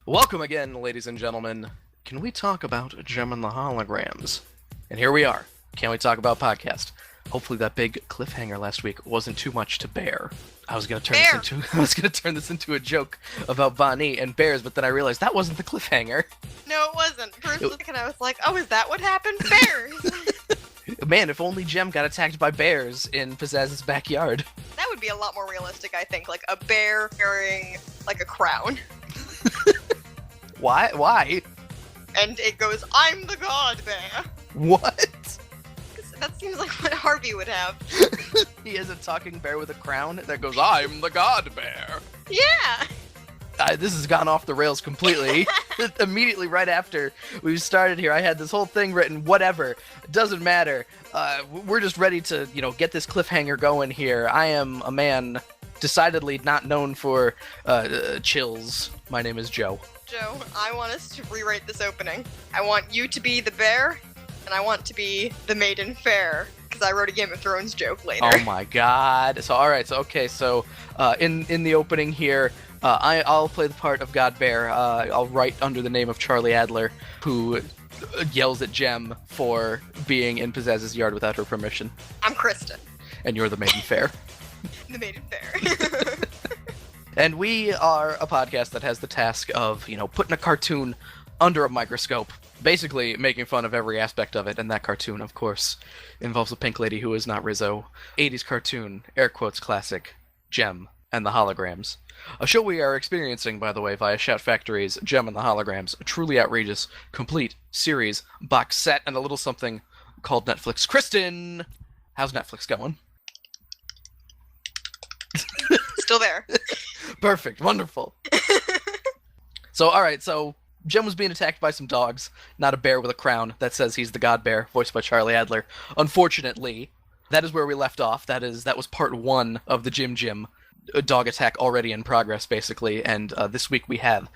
Welcome again, ladies and gentlemen. Can we talk about Jem and the Holograms? And here we are. Can we talk about podcast? Hopefully that big cliffhanger last week wasn't too much to bear. I was gonna turn this into a joke about Ba Nee and bears, but then I realized that wasn't the cliffhanger. No, it wasn't. For a second, I was like, "Oh, is that what happened?" Bears. Man, if only Jem got attacked by bears in Pizzazz's backyard. That would be a lot more realistic, I think. Like a bear carrying like a crown, Why? Why? and it goes, "I'm the god bear." What? 'Cause that seems like what Harvey would have. He has a talking bear with a crown that goes, "I'm the god bear." Yeah. This has gone off the rails completely. Immediately right after we started here, I had this whole thing written, whatever, doesn't matter. We're just ready to, get this cliffhanger going here. I am a man decidedly not known for chills. My name is Joe. Joe, I want us to rewrite this opening. I want you to be the bear, and I want to be the maiden fair, because I wrote a Game of Thrones joke later. Oh my god. So, alright, so in the opening here, I'll play the part of God Bear. I'll write under the name of Charlie Adler, who yells at Jem for being in Pizzazz's yard without her permission. I'm Kristen, And you're the maiden fair. the maiden fair. And we are a podcast that has the task of, putting a cartoon under a microscope, basically making fun of every aspect of it, and that cartoon, of course, involves a pink lady who is not Rizzo. 80s cartoon, air quotes classic, Jem and the Holograms. A show we are experiencing, by the way, via Shout Factory's Jem and the Holograms, a truly outrageous, complete series, box set, and a little something called Netflix. Kristen! How's Netflix going? Still there. Perfect, wonderful. So Jem was being attacked by some dogs, not a bear with a crown that says he's the god bear, voiced by Charlie Adler. Unfortunately, that is where we left off. That was part 1 of the Jem Jam dog attack already in progress, basically, and this week we have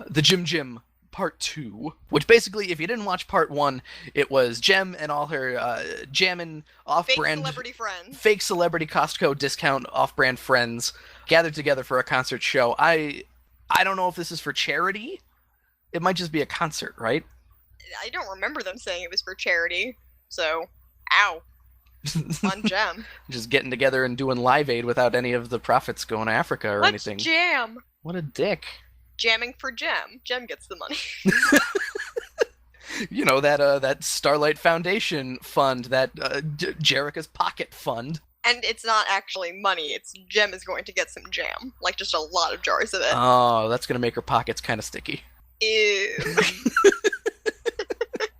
the Jem Jam part 2, which basically, if you didn't watch part 1, it was Jem and all her jammin' off-brand... Fake celebrity Costco discount off-brand friends gathered together for a concert show. I don't know if this is for charity. It might just be a concert, right? I don't remember them saying it was for charity, so, ow. On Jem. Just getting together and doing Live Aid without any of the profits going to Africa or Let's anything. jam. What a dick. Jamming for Jem. Jem gets the money. That Starlight Foundation fund, that Jerica's Pocket fund. And it's not actually money, it's Jem is going to get some jam. Like, just a lot of jars of it. Oh, that's going to make her pockets kind of sticky. Ew.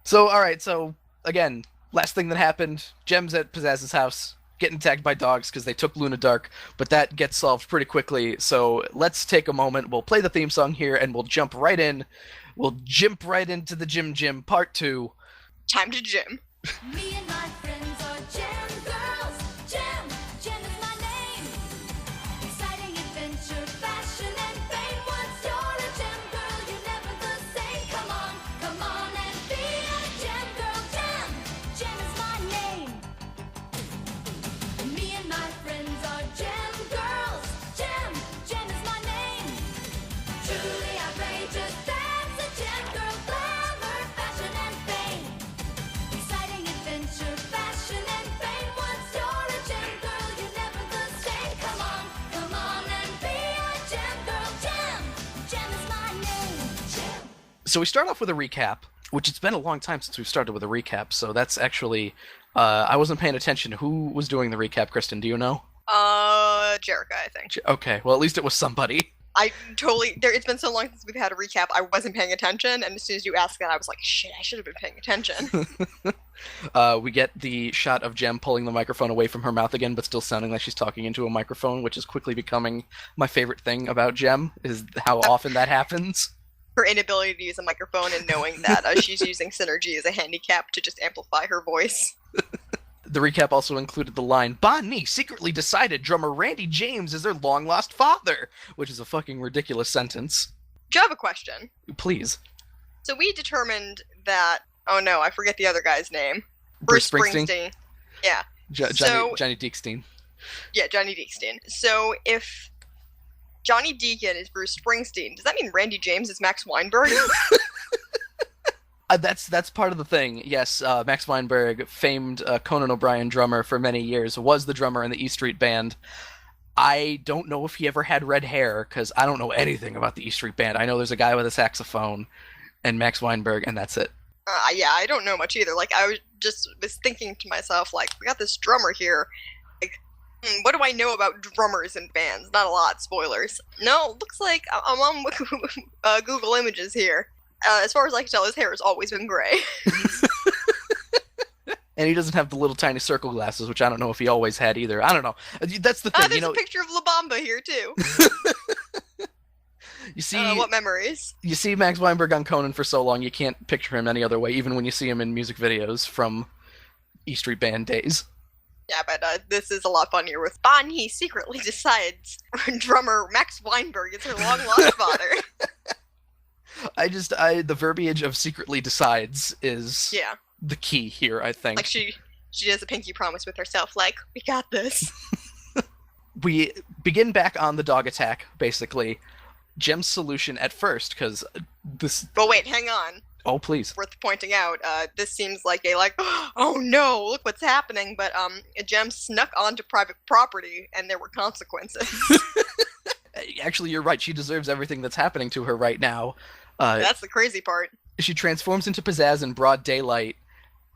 So, again, last thing that happened, Jem's at Pizzazz's house, getting attacked by dogs because they took Luna Dark, but that gets solved pretty quickly, so let's take a moment, we'll play the theme song here, and we'll jump right in. We'll jump right into the Jem Jam part 2. Time to Jem. Me and my friends are Jem girls. Jem, Jem is my name. Exciting adventure, fashion and fame. Once you're a Jem girl, you're never the same. Come on and be a Jem girl. Jem, Jem is my name. Me and my friends are Jem girls. Jem, Jem is my name. Truly outrageous, that's a Jem girl. Glamour, fashion and fame. Exciting adventure, fashion and fame. Once you're a Jem girl, you're never the same. Come on and be a Jem girl. Jem, Jem is my name. Jem. So we start off with a recap, which it's been a long time since we've started with a recap, so that's actually... I wasn't paying attention. Who was doing the recap, Kristen? Do you know? Jerica, I think. Okay, well, at least it was somebody. It's been so long since we've had a recap, I wasn't paying attention, and as soon as you asked that, I was like, shit, I should have been paying attention. We get the shot of Jem pulling the microphone away from her mouth again, but still sounding like she's talking into a microphone, which is quickly becoming my favorite thing about Jem, is how often that happens. Her inability to use a microphone and knowing that she's using Synergy as a handicap to just amplify her voice. The recap also included the line, Ba Nee secretly decided drummer Randy James is their long-lost father, which is a fucking ridiculous sentence. Do you have a question? Please. So we determined that... Oh no, I forget the other guy's name. Bruce Springsteen? Yeah. Johnny Deekstein. Yeah, Johnny Deekstein. So if Johnny Deacon is Bruce Springsteen. Does that mean Randy James is Max Weinberg? That's part of the thing. Yes, Max Weinberg, famed Conan O'Brien drummer for many years, was the drummer in the E Street Band. I don't know if he ever had red hair, because I don't know anything about the E Street Band. I know there's a guy with a saxophone, and Max Weinberg, and that's it. Yeah, I don't know much either. Like, I was thinking to myself, like, we got this drummer here. Like, what do I know about drummers in bands? Not a lot. Spoilers. No, looks like I'm on Google Images here. As far as I can tell, his hair has always been gray. And he doesn't have the little tiny circle glasses, which I don't know if he always had either. I don't know. That's the thing, There's a picture of La Bamba here, too. You see, what memories? You see Max Weinberg on Conan for so long, you can't picture him any other way, even when you see him in music videos from E Street Band days. Yeah, but this is a lot funnier with Ba Nee secretly decides drummer Max Weinberg is her long-lost father. The verbiage of secretly decides is the key here, I think. Like, she does a pinky promise with herself, like, we got this. We begin back on the dog attack, basically. Jem's solution at first, because this... But wait, hang on. Oh, please. Worth pointing out, this seems like a, like, oh no, look what's happening, but Jem snuck onto private property, and there were consequences. Actually, you're right. She deserves everything that's happening to her right now. That's the crazy part. She transforms into pizzazz in broad daylight,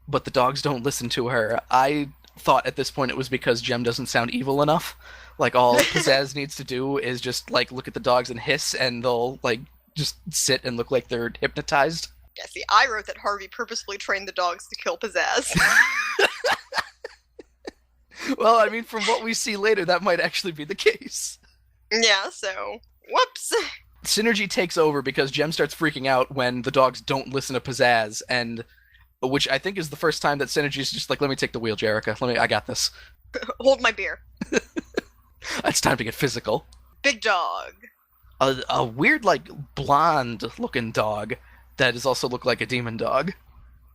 but the dogs don't listen to her. I thought at this point it was because Jem doesn't sound evil enough. Like, all pizzazz needs to do is just, like, look at the dogs and hiss, and they'll, like, just sit and look like they're hypnotized. Yeah, see, I wrote that Harvey purposefully trained the dogs to kill pizzazz. Well, I mean, from what we see later, that might actually be the case. Yeah, so, whoops. Synergy takes over because Jem starts freaking out when the dogs don't listen to pizzazz, and which I think is the first time that Synergy's just like, let me take the wheel, Jerica. I got this. Hold my beer. It's time to get physical. Big dog. A weird, like, blonde-looking dog that does also look like a demon dog.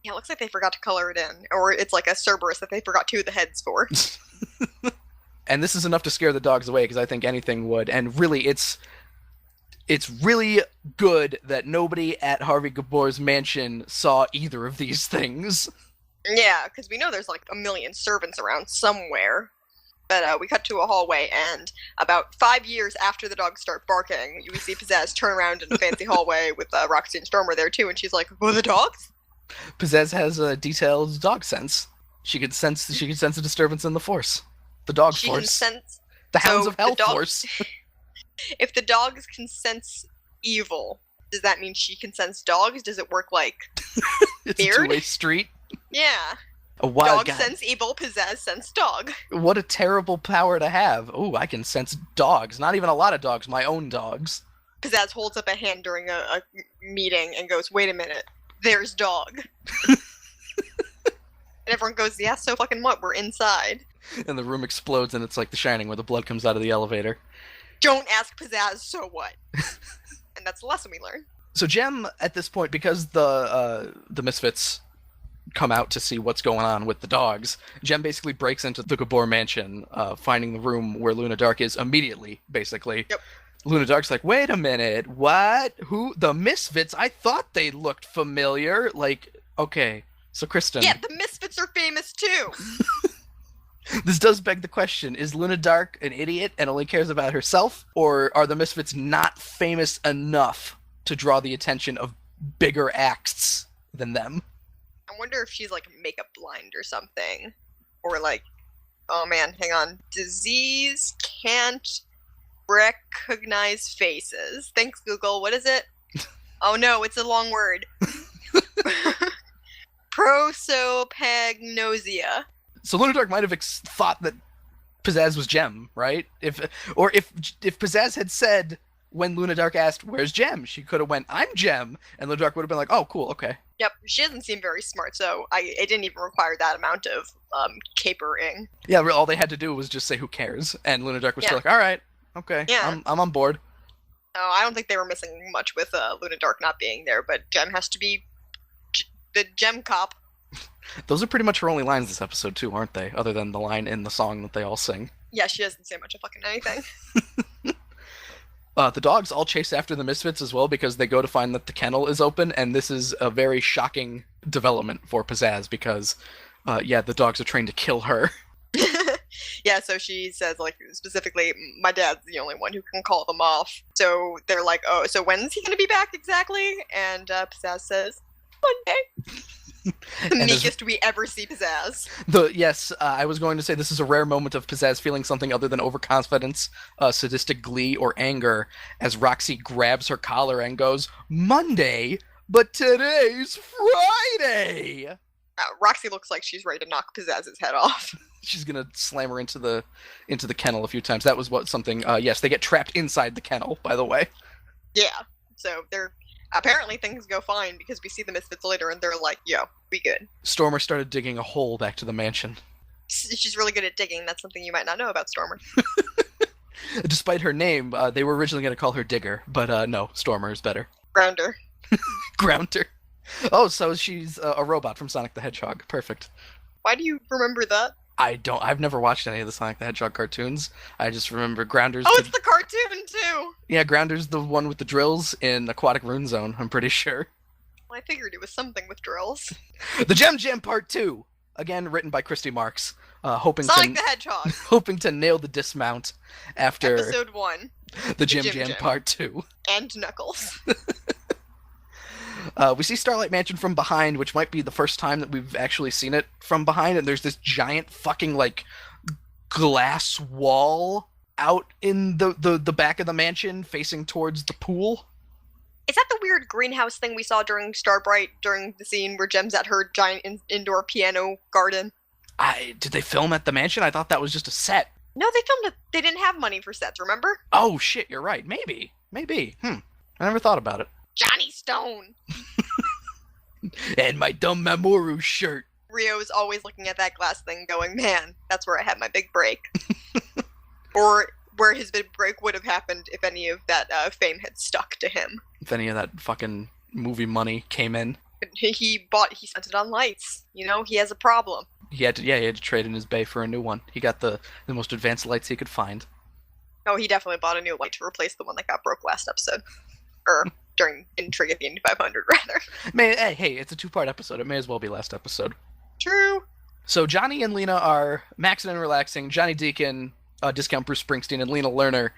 Yeah, it looks like they forgot to color it in. Or it's like a Cerberus that they forgot two of the heads for. And this is enough to scare the dogs away, because I think anything would. And really, it's really good that nobody at Harvey Gabor's mansion saw either of these things. Yeah, because we know there's like a million servants around somewhere. But we cut to a hallway, and about 5 years after the dogs start barking, you see Pizzazz turn around in a fancy hallway with Roxy and Stormer there too, and she's like, "Oh, the dogs?" Pizzazz has a detailed dog sense. She could sense a disturbance in the force. The dog She force. can sense. The Hounds So of Hell the dog- force. If the dogs can sense evil, does that mean she can sense dogs? Does it work like It's Beard? a two-way street. yeah? A wild Dog guy. sense evil, Pizzazz sense dog. What a terrible power to have. Oh, I can sense dogs. Not even a lot of dogs, my own dogs. Pizzazz holds up a hand during a meeting and goes, "Wait a minute, there's dog." And everyone goes, "Yeah, so fucking what? We're inside." And the room explodes, and it's like The Shining, where the blood comes out of the elevator. Don't ask Pizzazz, so what? And that's the lesson we learn. So Jem, at this point, because the Misfits come out to see what's going on with the dogs, Jem basically breaks into the Gabor mansion, finding the room where Luna Dark is immediately, basically. Yep. Luna Dark's like, wait a minute, what? Who? The Misfits? I thought they looked familiar. Like, okay, so Kristen... Yeah, the Misfits are famous too! This does beg the question, is Luna Dark an idiot and only cares about herself? Or are the Misfits not famous enough to draw the attention of bigger acts than them? I wonder if she's like makeup blind or something. Or like, oh man, hang on. Disease can't recognize faces. Thanks, Google. What is it? Oh no, it's a long word. Prosopagnosia. So Luna Dark might have thought that Pizzazz was Jem, right? If Pizzazz had said, when Luna Dark asked, "Where's Jem?" she could have went, "I'm Jem," and Luna Dark would have been like, "Oh, cool, okay." Yep, she doesn't seem very smart, so it didn't even require that amount of capering. Yeah, all they had to do was just say, "Who cares?" And Luna Dark was still like, "All right, okay, Yeah. I'm on board." Oh, I don't think they were missing much with Luna Dark not being there, but Jem has to be the Jem cop. Those are pretty much her only lines this episode, too, aren't they? Other than the line in the song that they all sing. Yeah, she doesn't say much of fucking anything. The dogs all chase after the Misfits as well because they go to find that the kennel is open, and this is a very shocking development for Pizzazz because, the dogs are trained to kill her. Yeah, so she says, like, specifically, my dad's the only one who can call them off. So they're like, oh, so when's he going to be back exactly? And Pizzazz says, Monday. The meekest we ever see Pizzazz. I was going to say this is a rare moment of Pizzazz feeling something other than overconfidence, sadistic glee, or anger, as Roxy grabs her collar and goes, Monday? But today's Friday! Roxy looks like she's ready to knock Pizzazz's head off. She's gonna slam her into the kennel a few times. That was something. Yes, they get trapped inside the kennel. By the way. Yeah. So they're apparently things go fine because we see the Misfits later and they're like, "Yo, we good." Stormer started digging a hole back to the mansion. She's really good at digging. That's something you might not know about Stormer. Despite her name, they were originally going to call her Digger, but no, Stormer is better. Grounder. Grounder. Oh, so she's a robot from Sonic the Hedgehog. Perfect. Why do you remember that? I've never watched any of the Sonic the Hedgehog cartoons. I just remember Grounder's... Oh, it's the cartoon, too! Yeah, Grounder's the one with the drills in Aquatic Rune Zone, I'm pretty sure. Well, I figured it was something with drills. The Jem Jam Part 2! Again, written by Christy Marks. Sonic the Hedgehog! Hoping to nail the dismount after... Episode 1. The Jem Jam Part 2. And Knuckles. We see Starlight Mansion from behind, which might be the first time that we've actually seen it from behind, and there's this giant fucking, like, glass wall out in the back of the mansion facing towards the pool. Is that the weird greenhouse thing we saw during Starbright, during the scene where Jem's at her giant indoor piano garden? Did they film at the mansion? I thought that was just a set. No, they filmed it. They didn't have money for sets, remember? Oh, shit, you're right. Maybe. I never thought about it. Johnny Stone! And my dumb Mamoru shirt. Rio is always looking at that glass thing going, man, that's where I had my big break. Or where his big break would have happened if any of that fame had stuck to him. If any of that fucking movie money came in. He spent it on lights. You know, he has a problem. He had to trade in his bay for a new one. He got the most advanced lights he could find. Oh, he definitely bought a new light to replace the one that got broke last episode. In Trig at the Indy 500, rather. Hey, it's a 2-part episode. It may as well be last episode. True. So Johnny and Lena are maxing and relaxing. Johnny Deacon, discount Bruce Springsteen, and Lena Lerner,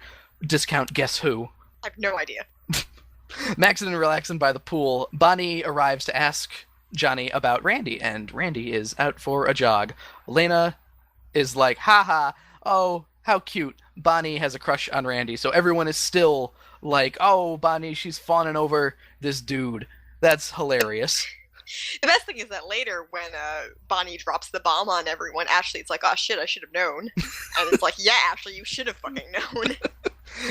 discount Guess Who. I have no idea. Maxing and relaxing by the pool. Ba Nee arrives to ask Johnny about Randy, and Randy is out for a jog. Lena is like, haha, oh, how cute. Ba Nee has a crush on Randy, so everyone is still like, oh, Ba Nee, she's fawning over this dude. That's hilarious. The best thing is that later, when Ba Nee drops the bomb on everyone, Ashley's like, oh shit, I should have known. And it's like, yeah, Ashley, you should have fucking known.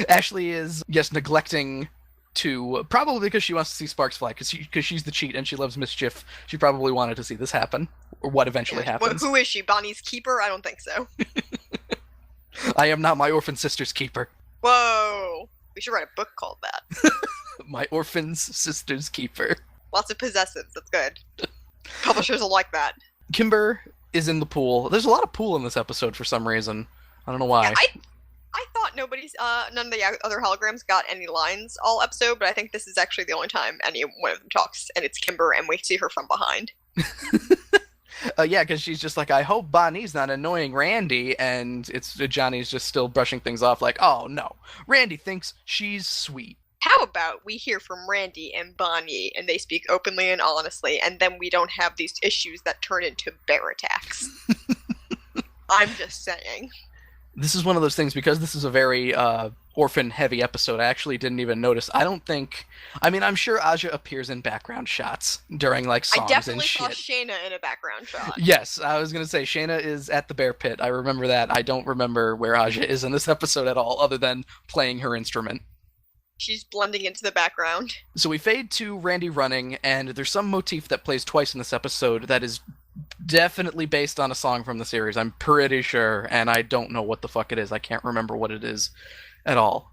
Ashley is, yes, neglecting to, probably because she wants to see sparks fly, because she's the cheat and she loves mischief. She probably wanted to see this happen, or what eventually happens. Who is she, Ba Nee's keeper? I don't think so. I am not my orphan sister's keeper. Whoa. We should write a book called that. My orphan's sister's keeper. Lots of possessives. That's good. Publishers will like that. Kimber is in the pool. There's a lot of pool in this episode for some reason. I don't know why. Yeah, I thought none of the other holograms got any lines all episode, but I think this is actually the only time any one of them talks, and it's Kimber, and we see her from behind. Yeah, because she's just like, I hope Ba Nee's not annoying Randy, and it's Johnny's just still brushing things off like, oh no, Randy thinks she's sweet. How about we hear from Randy and Ba Nee, and they speak openly and honestly, and then we don't have these issues that turn into bear attacks. I'm just saying. This is one of those things, because this is a very orphan-heavy episode, I actually didn't even notice. I'm sure Aja appears in background shots during, like, songs and shit. I definitely saw Shayna in a background shot. Yes, I was going to say, Shayna is at the bear pit. I remember that. I don't remember where Aja is in this episode at all, other than playing her instrument. She's blending into the background. So we fade to Randy running, and there's some motif that plays twice in this episode that is definitely based on a song from the series. I'm pretty sure, and I don't know what the fuck it is. I can't remember what it is at all.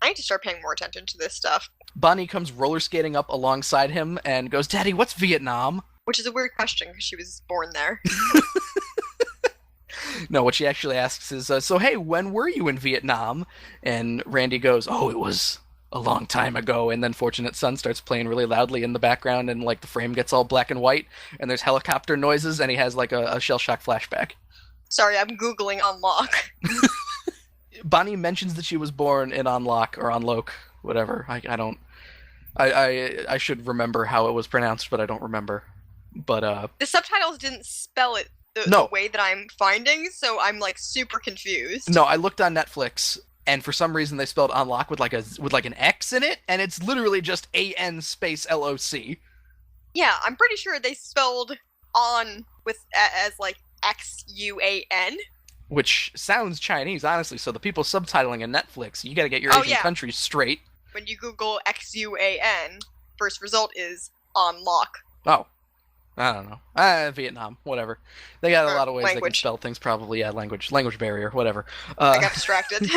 I need to start paying more attention to this stuff. Ba Nee comes roller skating up alongside him and goes, Daddy, what's Vietnam? Which is a weird question, because she was born there. No, what she actually asks is, so hey, when were you in Vietnam? And Randy goes, oh, it was a long time ago. And then Fortunate Son starts playing really loudly in the background, and like the frame gets all black and white, and there's helicopter noises, and he has like a shell shock flashback. Sorry, I'm Googling Unlock. Ba Nee mentions that she was born in Onlok or Onlok, whatever. I should remember how it was pronounced, but I don't remember. But The subtitles didn't spell it the No. way that I'm finding, so I'm like super confused. no, I looked on Netflix, and for some reason they spelled Onlok with like an X in it, and it's literally just AN space LOC. Yeah, I'm pretty sure they spelled on with as like XUAN. Which sounds Chinese, honestly. So the people subtitling in Netflix, you got to get your Oh, Asian yeah. countries straight. When you Google XUAN, first result is Unlock. Oh, I don't know. Vietnam, whatever. They got a Or lot of ways they can language. spell things. Probably, yeah, language barrier, whatever. I got distracted.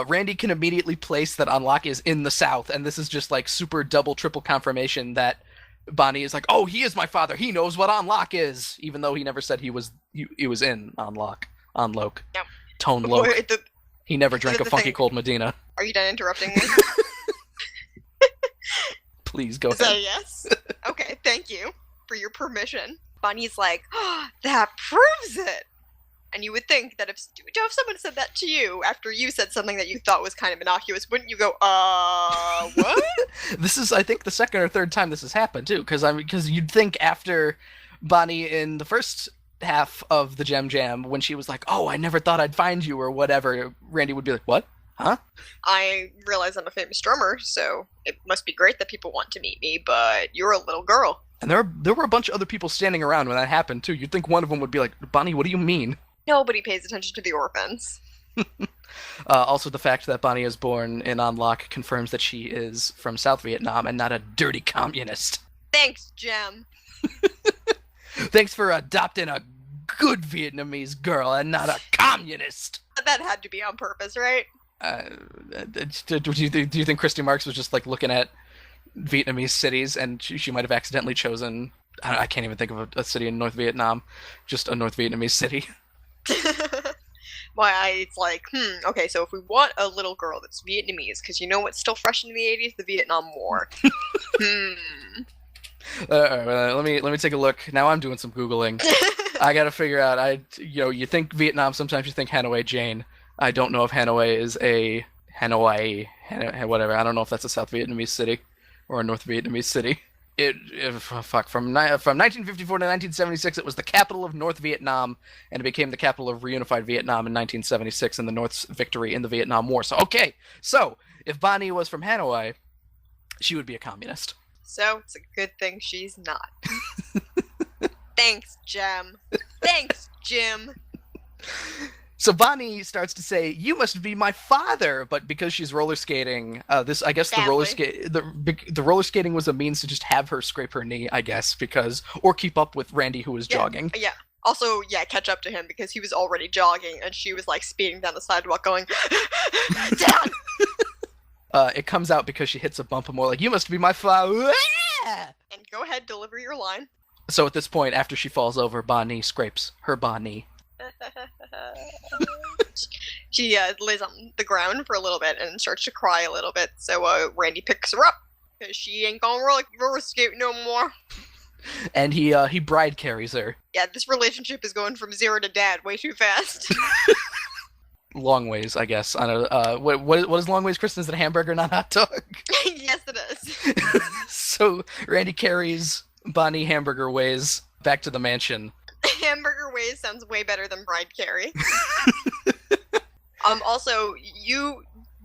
Randy can immediately place that Unlock is in the South, and this is just like super double, triple confirmation that Ba Nee is like, oh, he is my father. He knows what Unlock is, even though he never said he was in Unlock, Onlok, Yep. Tone Loke. Wait, He never drank a the funky thing- cold Medina. Are you done interrupting me? Please go Is that a ahead. yes? Okay, thank you for your permission. Bonnie's like, oh, that proves it. And you would think that if someone said that to you after you said something that you thought was kind of innocuous, wouldn't you go, what? This is, I think, the second or third time this has happened too, because you'd think after Ba Nee in the first half of the Jem Jam, when she was like, "Oh, I never thought I'd find you" or whatever, Randy would be like, "What? Huh?" I realize I'm a famous drummer, so it must be great that people want to meet me, but you're a little girl. And there were a bunch of other people standing around when that happened too. You'd think one of them would be like, "Ba Nee, what do you mean?" Nobody pays attention to the orphans. Also, the fact that Ba Nee is born in Onlok confirms that she is from South Vietnam and not a dirty communist. Thanks, Jem. Thanks for adopting a good Vietnamese girl and not a communist. That had to be on purpose, right? Do you think Christy Marks was just like looking at Vietnamese cities and she might have accidentally chosen? I can't even think of a city in North Vietnam, just a North Vietnamese city. It's like, okay, so if we want a little girl that's Vietnamese, because you know what's still fresh in the 80s? The Vietnam War. Let me take a look. Now I'm doing some googling. I gotta figure out. You think Vietnam, sometimes you think Hanoi Jane. I don't know if Hanoi is a whatever. I don't know if that's a South Vietnamese city or a North Vietnamese city. From 1954 to 1976, it was the capital of North Vietnam, and it became the capital of reunified Vietnam in 1976 in the North's victory in the Vietnam War. So if Ba Nee was from Hanoi, she would be a communist. So it's a good thing she's not. Thanks, Jem. Thanks, Jim. So Ba Nee starts to say, "You must be my father," but because she's roller skating, the roller skating was a means to just have her scrape her knee, I guess, or keep up with Randy, who was jogging. Yeah. Also, catch up to him because he was already jogging and she was like speeding down the sidewalk going, Dad! It comes out because she hits a bump and more like, "You must be my father." And go ahead, deliver your line. So at this point, after she falls over, Ba Nee scrapes her Ba Nee. She lays on the ground for a little bit and starts to cry a little bit. So Randy picks her up because she ain't gonna roller skate no more. And he bride carries her. Yeah, this relationship is going from 0 to dad way too fast. Long ways, I guess. On a what is long ways, Kristen? Is it a hamburger, not hot dog? Yes, it is. So Randy carries Ba Nee hamburger ways back to the mansion. Hamburger ways sounds way better than bride carry. Also, you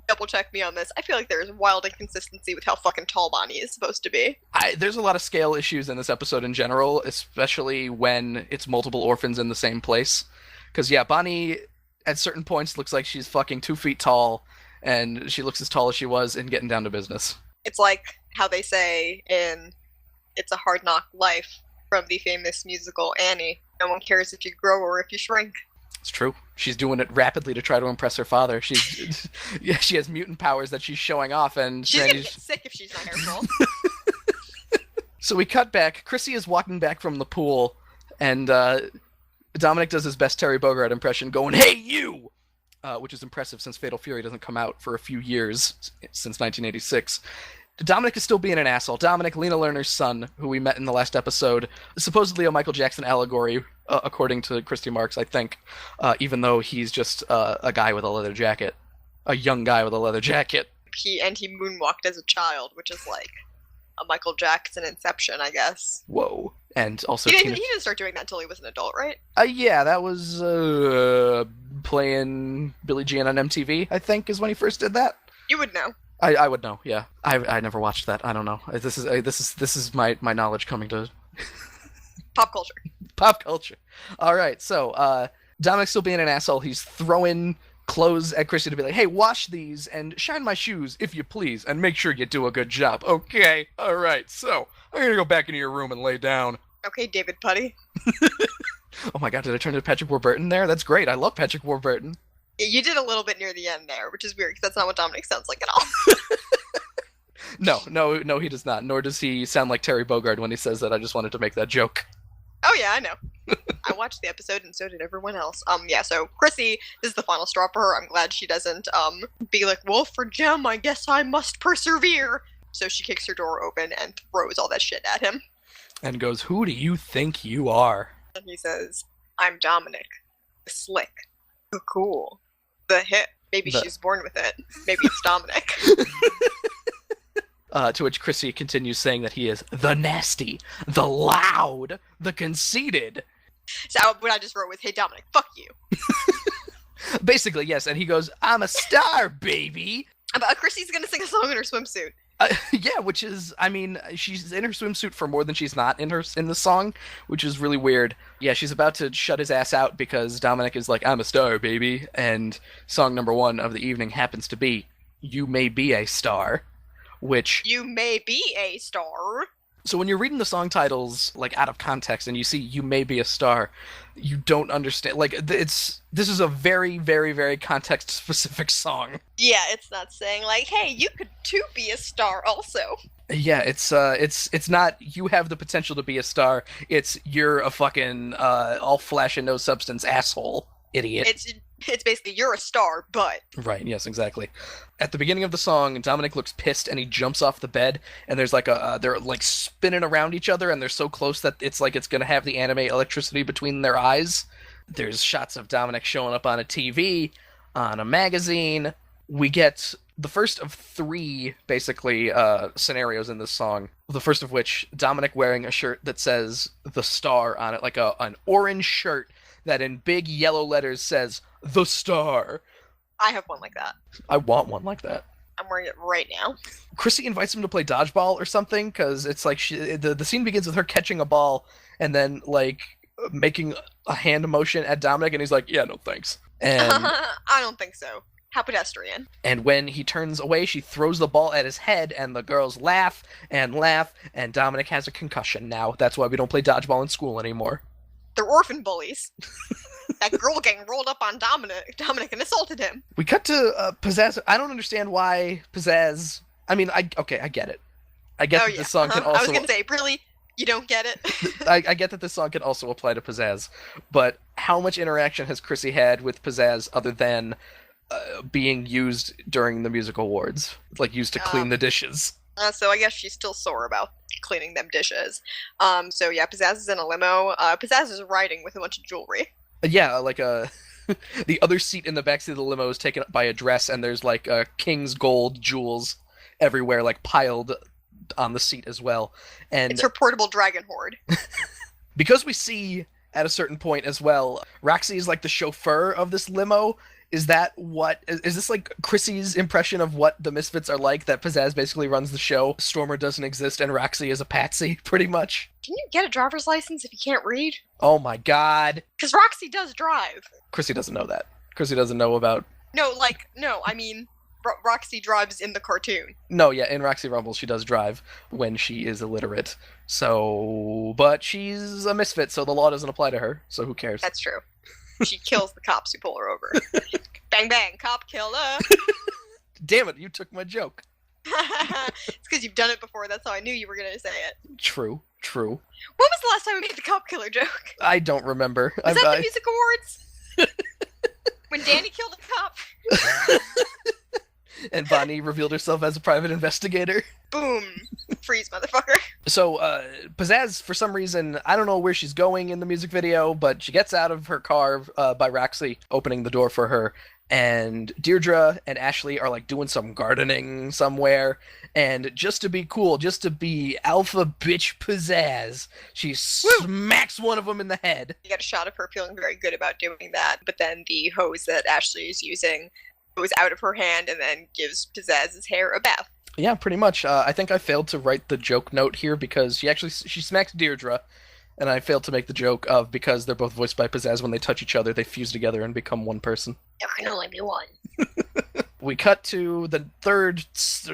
double check me on this. I feel like there's wild inconsistency with how fucking tall Ba Nee is supposed to be. There's a lot of scale issues in this episode in general, especially when it's multiple orphans in the same place. Because Ba Nee at certain points looks like she's fucking 2 feet tall, and she looks as tall as she was in Getting Down to Business. It's like how they say in It's a Hard Knock Life from the famous musical Annie. No one cares if you grow or if you shrink. It's true. She's doing it rapidly to try to impress her father. She has mutant powers that she's showing off, and She's gonna get sick if she's not careful. So we cut back. Chrissy is walking back from the pool, and Dominic does his best Terry Bogard impression, going, "Hey, you!" Which is impressive since Fatal Fury doesn't come out for a few years, since 1986. Dominic is still being an asshole. Dominic, Lena Lerner's son, who we met in the last episode, supposedly a Michael Jackson allegory, according to Christy Marks, I think, even though he's just a guy with a leather jacket. A young guy with a leather jacket. He moonwalked as a child, which is like a Michael Jackson Inception, I guess. Whoa. And also He didn't start doing that until he was an adult, right? Yeah, that was playing Billie Jean on MTV, I think, is when he first did that. You would know. I would know, yeah. I never watched that. I don't know. This is my knowledge coming to Pop culture. pop culture. All right, so Dominic's still being an asshole. He's throwing clothes at Chrissy to be like, "Hey, wash these and shine my shoes, if you please, and make sure you do a good job." Okay, all right. So I'm gonna go back into your room and lay down. Okay, David Putty. Oh my god, did I turn to Patrick Warburton there? That's great. I love Patrick Warburton. You did a little bit near the end there, which is weird because that's not what Dominic sounds like at all. No, he does not. Nor does he sound like Terry Bogard when he says that. I just wanted to make that joke. Oh yeah, I know. I watched the episode and so did everyone else. Yeah, so Chrissy, this is the final straw for her. I'm glad she doesn't be like, "Well, for Jem, I guess I must persevere." So she kicks her door open and throws all that shit at him. And goes, "Who do you think you are?" And he says, "I'm Dominic. The slick. The cool. The hip. Maybe she's born with it. Maybe it's Dominic." To which Chrissy continues saying that he is the nasty, the loud, the conceited. So what I just wrote was, "Hey Dominic, fuck you." Basically, yes. And he goes, "I'm a star, baby." But Chrissy's gonna sing a song in her swimsuit. Yeah, which is, I mean, she's in her swimsuit for more than she's not in the song, which is really weird. Yeah, she's about to shut his ass out because Dominic is like, "I'm a star, baby," and song number 1 of the evening happens to be "You May Be a Star," which... You may be a star. So when you're reading the song titles, like, out of context, and you see "You May Be a Star," you don't understand, like, this is a very, very, very context-specific song. Yeah, it's not saying, like, "Hey, you could too be a star also." Yeah, it's not, "You have the potential to be a star," it's, "You're a fucking, all flash and no substance asshole, idiot." It's basically, "You're a star, but..." Right, yes, exactly. At the beginning of the song, Dominic looks pissed and he jumps off the bed, and there's like they're like spinning around each other, and they're so close that it's like it's gonna have the anime electricity between their eyes. There's shots of Dominic showing up on a TV, on a magazine. We get the first of 3, basically, scenarios in this song. The first of which, Dominic wearing a shirt that says "The Star" on it, like an orange shirt that in big yellow letters says "The Star." I have one like that. I want one like that. I'm wearing it right now. Chrissy invites him to play dodgeball or something, because it's like the scene begins with her catching a ball and then, like, making a hand motion at Dominic, and he's like, "Yeah, no thanks." And I don't think so. How pedestrian. And when he turns away, she throws the ball at his head, and the girls laugh, and Dominic has a concussion now. That's why we don't play dodgeball in school anymore. They're orphan bullies. That girl gang rolled up on Dominic and assaulted him. We cut to Pizzazz. I don't understand why Pizzazz... I mean, I get it. I get that this song can also... I was going to say, really? You don't get it? I get that this song can also apply to Pizzazz, but how much interaction has Chrissy had with Pizzazz other than being used during the music awards? Like, used to clean the dishes. So I guess she's still sore about cleaning them dishes. So yeah, Pizzazz is in a limo. Pizzazz is riding with a bunch of jewelry. Yeah, like the other seat in the backseat of the limo is taken up by a dress, and there's like king's gold jewels everywhere, like piled on the seat as well. And it's her portable dragon hoard. Because we see at a certain point as well, Roxy is like the chauffeur of this limo. Is this like Chrissy's impression of what the Misfits are like, that Pizzazz basically runs the show, Stormer doesn't exist, and Roxy is a patsy, pretty much? Can you get a driver's license if you can't read? Oh my god. Because Roxy does drive. Chrissy doesn't know that. Chrissy doesn't know about... No, I mean, Roxy drives in the cartoon. No, yeah, in Roxy Rumble she does drive when she is illiterate. So... But she's a misfit, so the law doesn't apply to her, so who cares? That's true. She kills the cops who pull her over. Bang, bang, cop killer. Damn it, you took my joke. It's because you've done it before. That's how I knew you were going to say it. True. True. When was the last time we made the cop killer joke? I don't remember. Was that the music awards? When Danny killed a cop? And Ba Nee revealed herself as a private investigator. Boom. Freeze, motherfucker. So, Pizzazz, for some reason, I don't know where she's going in the music video, but she gets out of her car by Roxy opening the door for her, and Deirdre and Ashley are, like, doing some gardening somewhere, and just to be cool, just to be alpha bitch Pizzazz, she smacks one of them in the head. You get a shot of her feeling very good about doing that, but then the hose that Ashley is using goes out of her hand and then gives Pizzazz's hair a bath. Yeah, pretty much. I think I failed to write the joke note here because she smacks Deirdre, and I failed to make the joke of because they're both voiced by Pizzazz, when they touch each other, they fuse together and become one person. There can only be one. We cut to the third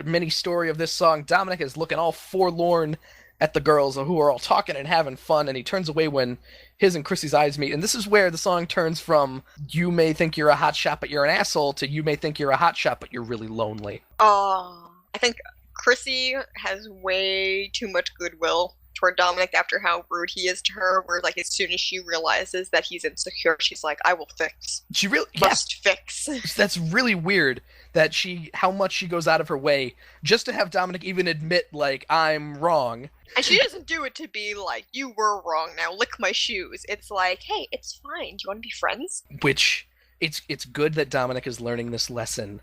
mini story of this song. Dominic is looking all forlorn at the girls who are all talking and having fun, and he turns away when his and Chrissy's eyes meet. And this is where the song turns from "you may think you're a hot shot but you're an asshole" to "you may think you're a hot shot but you're really lonely." Oh, I think Chrissy has way too much goodwill toward Dominic after how rude he is to her, where, like, as soon as she realizes that he's insecure, she's like, I will fix. She really Must fix. That's really weird that how much she goes out of her way just to have Dominic even admit, like, I'm wrong. And she doesn't do it to be like, you were wrong, now lick my shoes. It's like, hey, it's fine. Do you want to be friends? Which, it's good that Dominic is learning this lesson.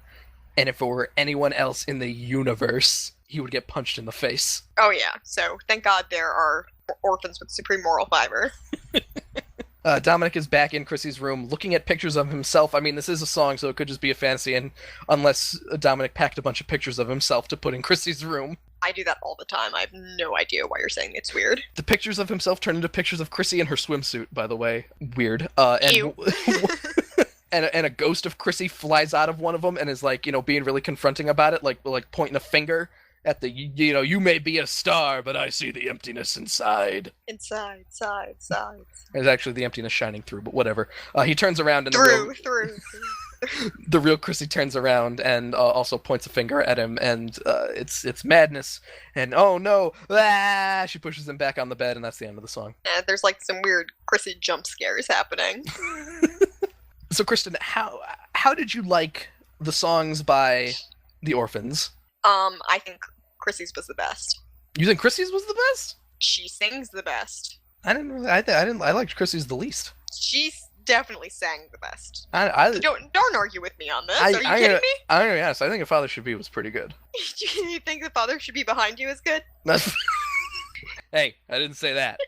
And if it were anyone else in the universe, he would get punched in the face. Oh yeah, so thank God there are orphans with supreme moral fiber. Dominic is back in Chrissy's room looking at pictures of himself. I mean, this is a song, so it could just be a fantasy, and unless Dominic packed a bunch of pictures of himself to put in Chrissy's room. I do that all the time. I have no idea why you're saying it's weird. The pictures of himself turn into pictures of Chrissy in her swimsuit, by the way. Weird. Ew. And a ghost of Chrissy flies out of one of them and is, like, being really confronting about it, like pointing a finger at the, you may be a star, but I see the emptiness inside. Inside. There's actually the emptiness shining through, but whatever. He turns around and Through. the real Chrissy turns around and also points a finger at him, and it's madness. And oh no, she pushes him back on the bed, and that's the end of the song. There's like some weird Chrissy jump scares happening. So Kristen, how did you like the songs by the Orphans? I think Chrissy's was the best. You think Chrissy's was the best? She sings the best. I liked Chrissy's the least. She definitely sang the best. Don't argue with me on this. Are you kidding me? I'm gonna be honest. I think A Father Should Be was pretty good. You think The Father Should Be Behind You is good? Hey, I didn't say that.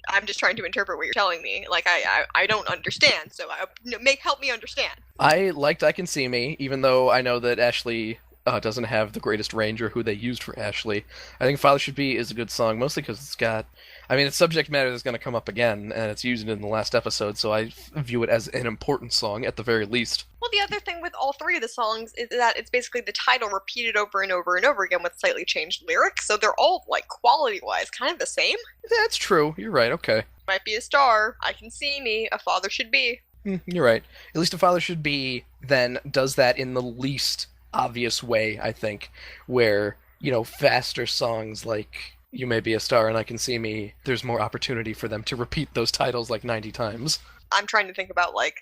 I'm just trying to interpret what you're telling me. Like, I don't understand, so help me understand. I liked I Can See Me, even though I know that Ashley doesn't have the greatest range or who they used for Ashley. I think Father Should Be is a good song, mostly because it's subject matter that's going to come up again, and it's used in the last episode, so I view it as an important song, at the very least. Well, the other thing with all three of the songs is that it's basically the title repeated over and over and over again with slightly changed lyrics, so they're all, like, quality-wise kind of the same. That's true. You're right. Okay. Might be a star. I Can See Me. A Father Should Be. You're right. At least A Father Should Be then does that in the least obvious way, I think, where, faster songs like You May Be a Star and I Can See Me, there's more opportunity for them to repeat those titles like 90 times. I'm trying to think about, like,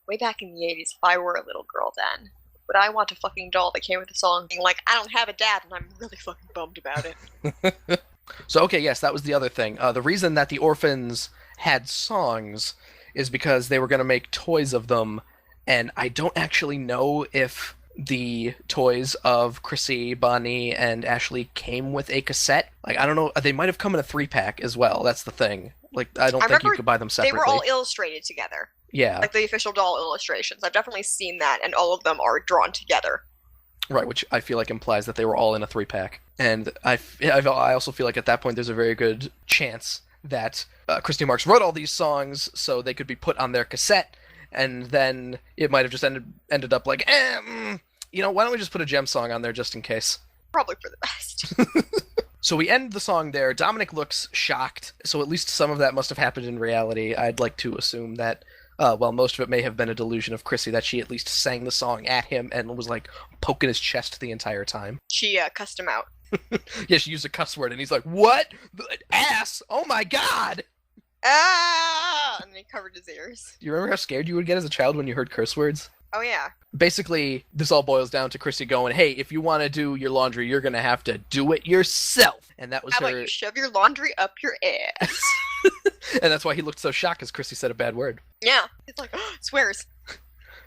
way back in the 80s, if I were a little girl then, would I want a fucking doll that came with a song being like, I don't have a dad, and I'm really fucking bummed about it. So, okay, yes, that was the other thing. The reason that the Orphans had songs is because they were going to make toys of them, and I don't actually know if the toys of Chrissy, Ba Nee, and Ashley came with a cassette. Like, I don't know, they might have come in a 3-pack as well, that's the thing. Like, I don't think you could buy them separately. They were all illustrated together. Yeah. Like the official doll illustrations. I've definitely seen that, and all of them are drawn together. Right, which I feel like implies that they were all in a 3-pack. And I also feel like at that point there's a very good chance that Christy Marks wrote all these songs so they could be put on their cassette, and then it might have just ended up like, why don't we just put a Jem song on there just in case? Probably for the best. So we end the song there. Dominic looks shocked, so at least some of that must have happened in reality. I'd like to assume that, most of it may have been a delusion of Chrissy, that she at least sang the song at him and was, like, poking his chest the entire time. She cussed him out. Yeah, she used a cuss word, and he's like, "What? Ass? Oh my god!" Ah! And then he covered his ears. Do you remember how scared you would get as a child when you heard curse words? Oh, yeah. Basically, this all boils down to Chrissy going, "Hey, if you want to do your laundry, you're gonna have to do it yourself." And that was How her. about you shove your laundry up your ass? And that's why he looked so shocked, because Chrissy said a bad word. Yeah. It's like, swears.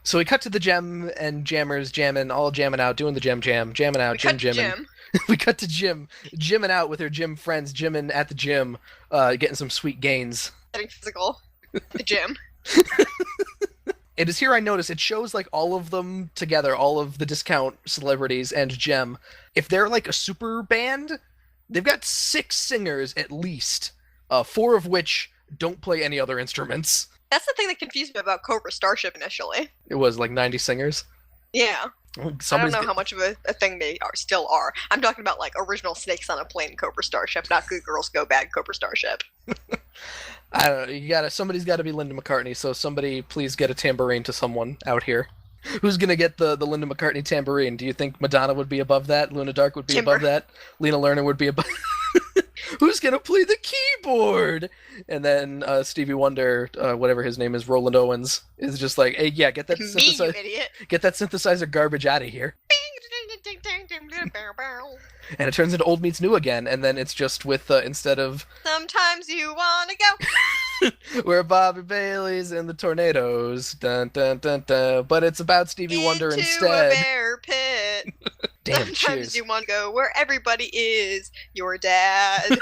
So we cut to the Jem and Jammers jamming, all jamming out, doing the Jem Jam, jamming out, We cut to Jimming. Jim. We cut to Jim, jimming out with her gym friends, jimming at the gym, getting some sweet gains. Getting physical. The gym. It is here I notice it shows like all of them together, all of the discount celebrities and Jem. If they're like a super band, they've got 6 singers at least, 4 of which don't play any other instruments. That's the thing that confused me about Cobra Starship initially. It was like 90 singers. Yeah. I don't know how much of a thing they still are. I'm talking about like original Snakes on a Plane Cobra Starship, not Good Girls Go Bad Cobra Starship. I don't know. Somebody's got to be Linda McCartney. So somebody, please get a tambourine to someone out here. Who's gonna get the Linda McCartney tambourine? Do you think Madonna would be above that? Luna Dark would be Timber. above that? Lena Lerner would be above. Who's gonna play the keyboard? And then Stevie Wonder, whatever his name is, Roland Owens, is just like, "Hey, yeah, get that Me, you synthesizer, idiot. get that synthesizer garbage out of here." And it turns into Old Meets New again, and then it's just with instead of Sometimes you wanna go. "We're Bobby Bailey's and the Tornadoes," dun dun dun dun, but it's about Stevie Wonder into instead. a bear pit. Damn, Sometimes cheers. you want to go where everybody is your dad.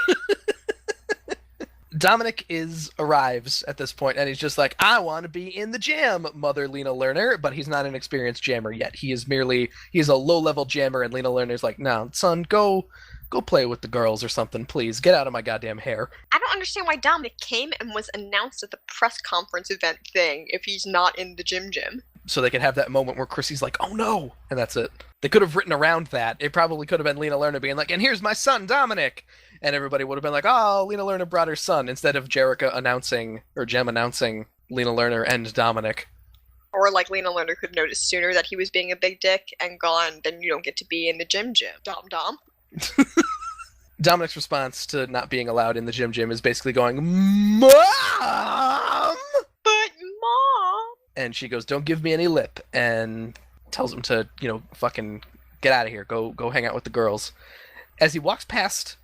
Dominic arrives at this point, and he's just like, "I want to be in the jam, Mother Lena Lerner," but he's not an experienced jammer yet. He's a low-level jammer, and Lena Lerner's like, "No, son, go play with the girls or something, please. Get out of my goddamn hair." I don't understand why Dominic came and was announced at the press conference event thing if he's not in the gym. So they could have that moment where Chrissy's like, "Oh no," and that's it. They could have written around that. It probably could have been Lena Lerner being like, "And here's my son, Dominic." And everybody would have been like, "Oh, Lena Lerner brought her son," instead of Jerica announcing, or Jem announcing Lena Lerner and Dominic. Or like Lena Lerner could notice sooner that he was being a big dick and gone, then you don't get to be in the gym. Dom. Dominic's response to not being allowed in the gym is basically going, "Mom!" But Mom! And she goes, "Don't give me any lip," and tells him to, fucking get out of here. Go hang out with the girls. As he walks past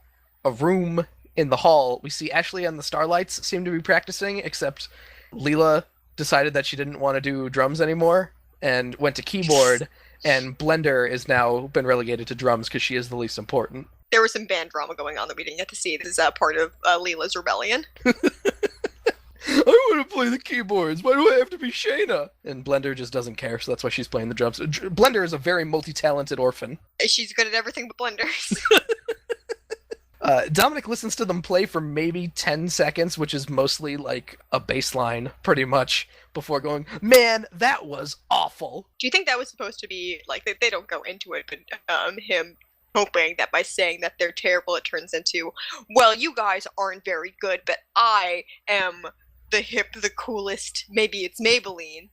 a room in the hall, we see Ashley and the Starlights seem to be practicing, except Leela decided that she didn't want to do drums anymore and went to keyboard, and Blender is now been relegated to drums because she is the least important. There was some band drama going on that we didn't get to see. This is part of Leela's rebellion. "I want to play the keyboards. Why do I have to be Shayna?" And Blender just doesn't care, so that's why she's playing the drums. Blender is a very multi-talented orphan. She's good at everything but blenders. Dominic listens to them play for maybe 10 seconds, which is mostly like a bass line, pretty much, before going, "Man, that was awful." Do you think that was supposed to be, like, they don't go into it, but him hoping that by saying that they're terrible, it turns into, "Well, you guys aren't very good, but I am the hip, the coolest, maybe it's Maybelline.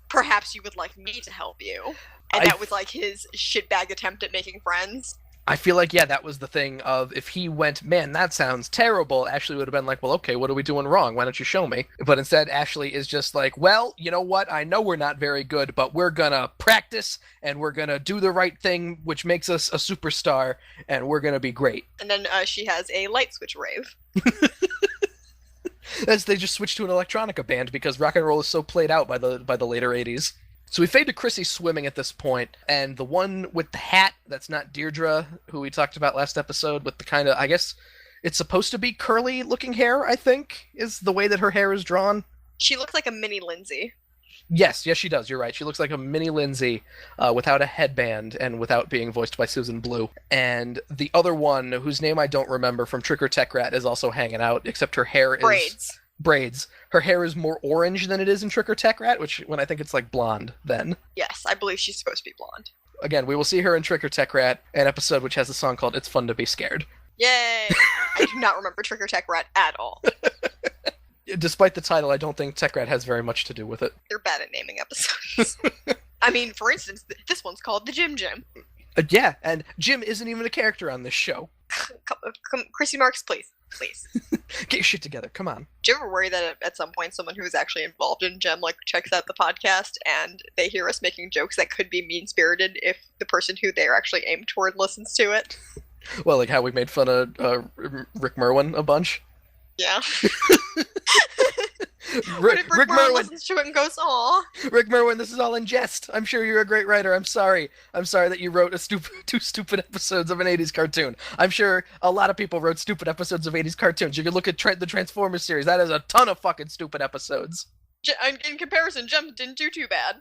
Perhaps you would like me to help you." And that was like his shitbag attempt at making friends. I feel like, yeah, that was the thing of, if he went, "Man, that sounds terrible," Ashley would have been like, "Well, okay, what are we doing wrong? Why don't you show me?" But instead, Ashley is just like, "Well, you know what? I know we're not very good, but we're gonna practice, and we're gonna do the right thing, which makes us a superstar, and we're gonna be great." And then she has a light switch rave. As they just switched to an electronica band because rock and roll is so played out by the later 80s. So we fade to Chrissy swimming at this point, and the one with the hat that's not Deirdre, who we talked about last episode, with the kind of, I guess it's supposed to be curly looking hair, I think, is the way that her hair is drawn. She looks like a mini Lindsay. Yes, she does. You're right. She looks like a mini Lindsay without a headband and without being voiced by Susan Blue. And the other one, whose name I don't remember, from Trick or Tech Rat, is also hanging out, except her hair is... Braids. Her hair is more orange than it is in Trick or Tech Rat, when I think it's like blonde then. Yes, I believe she's supposed to be blonde. Again, we will see her in Trick or Tech Rat, an episode which has a song called "It's Fun to Be Scared." Yay! I do not remember Trick or Tech Rat at all. Despite the title, I don't think Tech Rat has very much to do with it. They're bad at naming episodes. I mean, for instance, this one's called The Gym Jam. Yeah, and Jim isn't even a character on this show. Chrissy Marks, please. Get your shit together, come on. Do you ever worry that at some point someone who is actually involved in Jem checks out the podcast and they hear us making jokes that could be mean-spirited if the person who they're actually aimed toward listens to it? Well, like how we made fun of Rick Merwin a bunch. Yeah. What if Rick Merwin listens to it and goes, "Aw, Rick Merwin, this is all in jest. I'm sure you're a great writer. I'm sorry that you wrote two stupid episodes of an 80s cartoon. I'm sure a lot of people wrote stupid episodes of 80s cartoons. You can look at the Transformers series. That is a ton of fucking stupid episodes. In comparison, Jem didn't do too bad.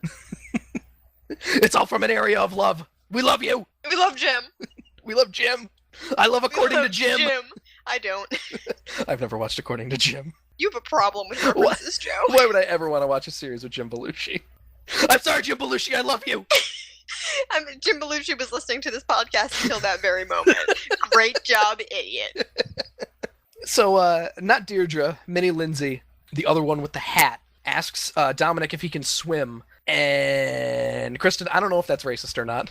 It's all from an area of love. We love you. We love Jem. We love Jim. I love According to Jim. I don't. I've never watched According to Jim. You have a problem with references, Joe. Why would I ever want to watch a series with Jim Belushi? I'm sorry, Jim Belushi, I love you! Jim Belushi was listening to this podcast until that very moment. Great job, idiot. So, not Deirdre, Minnie Lindsay, the other one with the hat, asks Dominic if he can swim. And Kristen, I don't know if that's racist or not.